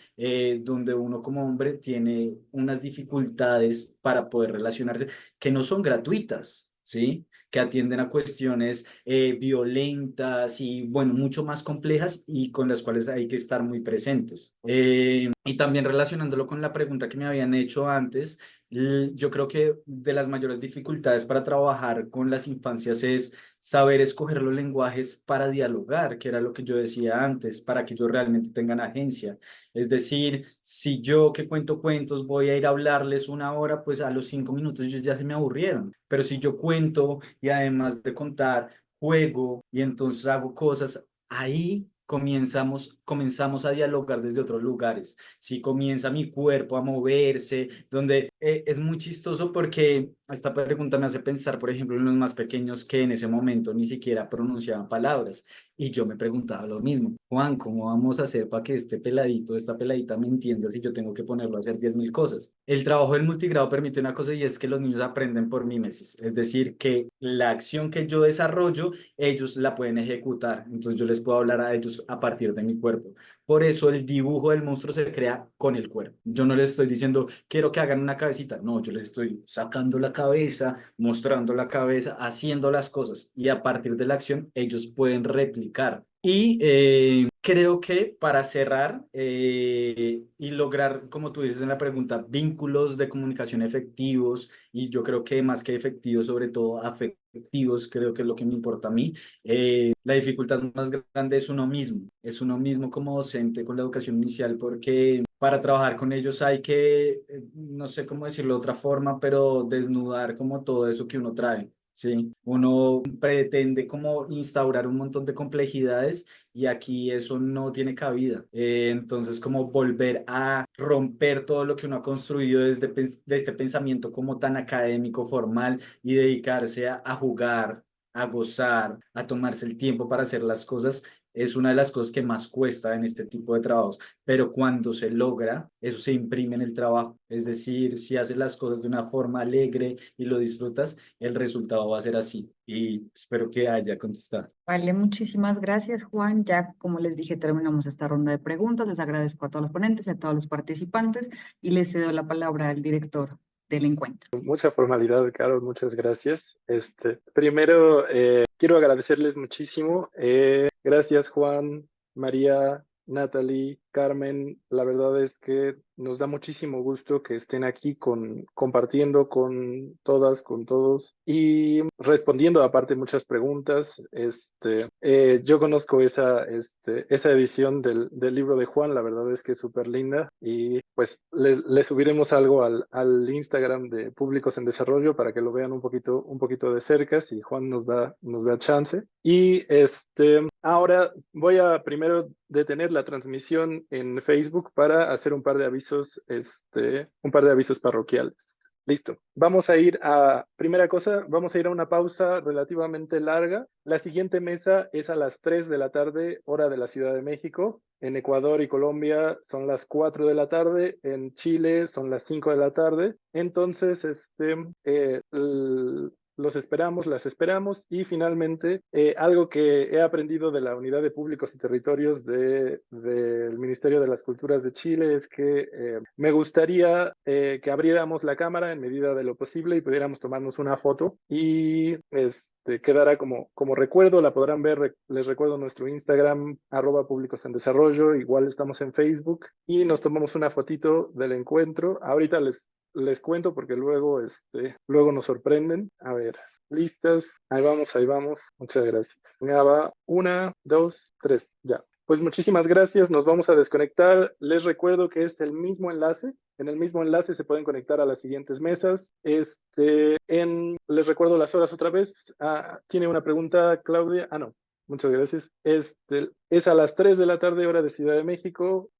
[SPEAKER 7] donde uno como hombre tiene unas dificultades para poder relacionarse que no son gratuitas, ¿sí? Que atienden a cuestiones violentas y, bueno, mucho más complejas y con las cuales hay que estar muy presentes. Y también relacionándolo con la pregunta que me habían hecho antes, yo creo que de las mayores dificultades para trabajar con las infancias es saber escoger los lenguajes para dialogar, que era lo que yo decía antes, para que ellos realmente tengan agencia. Es decir, si yo que cuento cuentos voy a ir a hablarles una hora, pues a los 5 minutos ellos ya se me aburrieron. Pero si yo cuento y además de contar, juego y entonces hago cosas, ahí comenzamos a dialogar desde otros lugares. Si comienza mi cuerpo a moverse, donde es muy chistoso porque esta pregunta me hace pensar, por ejemplo, en los más pequeños que en ese momento ni siquiera pronunciaban palabras. Y yo me preguntaba lo mismo, Juan, ¿cómo vamos a hacer para que este peladito, esta peladita me entienda si yo tengo que ponerlo a hacer 10.000 cosas? El trabajo del multigrado permite una cosa y es que los niños aprenden por mímesis, es decir, que la acción que yo desarrollo, ellos la pueden ejecutar, entonces yo les puedo hablar a ellos a partir de mi cuerpo. Por eso el dibujo del monstruo se crea con el cuerpo. Yo no les estoy diciendo, quiero que hagan una cabecita, no, yo les estoy sacando la cabeza, mostrando la cabeza, haciendo las cosas y a partir de la acción ellos pueden replicar. Y creo que para cerrar y lograr, como tú dices en la pregunta, vínculos de comunicación efectivos, y yo creo que más que efectivos, sobre todo afectivos, creo que es lo que me importa a mí, la dificultad más grande es uno mismo como docente con la educación inicial, porque para trabajar con ellos hay que, no sé cómo decirlo de otra forma, pero desnudar como todo eso que uno trae. Sí, uno pretende como instaurar un montón de complejidades y aquí eso no tiene cabida. Entonces, como volver a romper todo lo que uno ha construido de este pensamiento como tan académico, formal y dedicarse a jugar, a gozar, a tomarse el tiempo para hacer las cosas, es una de las cosas que más cuesta en este tipo de trabajos, pero cuando se logra, eso se imprime en el trabajo. Es decir, si haces las cosas de una forma alegre y lo disfrutas, el resultado va a ser así. Y espero que haya contestado.
[SPEAKER 2] Vale, muchísimas gracias, Juan. Ya, como les dije, terminamos esta ronda de preguntas. Les agradezco a todos los ponentes y a todos los participantes y les cedo la palabra al director del encuentro.
[SPEAKER 1] Mucha formalidad, Carol, muchas gracias. Primero, quiero agradecerles muchísimo. Gracias, Juan, María, Natalie, Carmen. La verdad es que nos da muchísimo gusto que estén aquí compartiendo con todas, con todos y respondiendo aparte muchas preguntas. Yo conozco esa edición del libro de Juan, la verdad es que es súper linda y pues le subiremos algo al Instagram de Públicos en Desarrollo para que lo vean un poquito de cerca, si Juan nos da chance. Y ahora voy a primero detener la transmisión en Facebook para hacer un par de avisos parroquiales. Listo. Primera cosa, vamos a ir a una pausa relativamente larga. La siguiente mesa es a las 3 de la tarde, hora de la Ciudad de México. En Ecuador y Colombia son las 4 de la tarde. En Chile son las 5 de la tarde. Entonces, los esperamos, las esperamos. Y finalmente, algo que he aprendido de la Unidad de Públicos y Territorios del Ministerio de las Culturas de Chile es que me gustaría que abriéramos la cámara en medida de lo posible y pudiéramos tomarnos una foto y quedará como recuerdo. La podrán ver, les recuerdo nuestro Instagram, @Públicos en Desarrollo, igual estamos en Facebook y nos tomamos una fotito del encuentro. Ahorita les cuento porque luego nos sorprenden. A ver, listas. Ahí vamos. Muchas gracias. Ya va. 1, 2, 3. Ya. Pues muchísimas gracias. Nos vamos a desconectar. Les recuerdo que es el mismo enlace. En el mismo enlace se pueden conectar a las siguientes mesas. Les recuerdo las horas otra vez. ¿Tiene una pregunta, Claudia? No. Muchas gracias. Es a las 3 de la tarde, hora de Ciudad de México.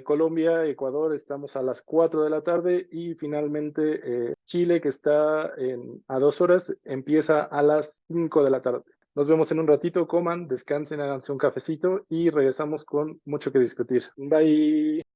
[SPEAKER 1] Colombia, Ecuador, estamos a las 4 de la tarde. Y finalmente Chile, que está a 2 horas, empieza a las 5 de la tarde. Nos vemos en un ratito, coman, descansen, háganse un cafecito y regresamos con mucho que discutir. Bye.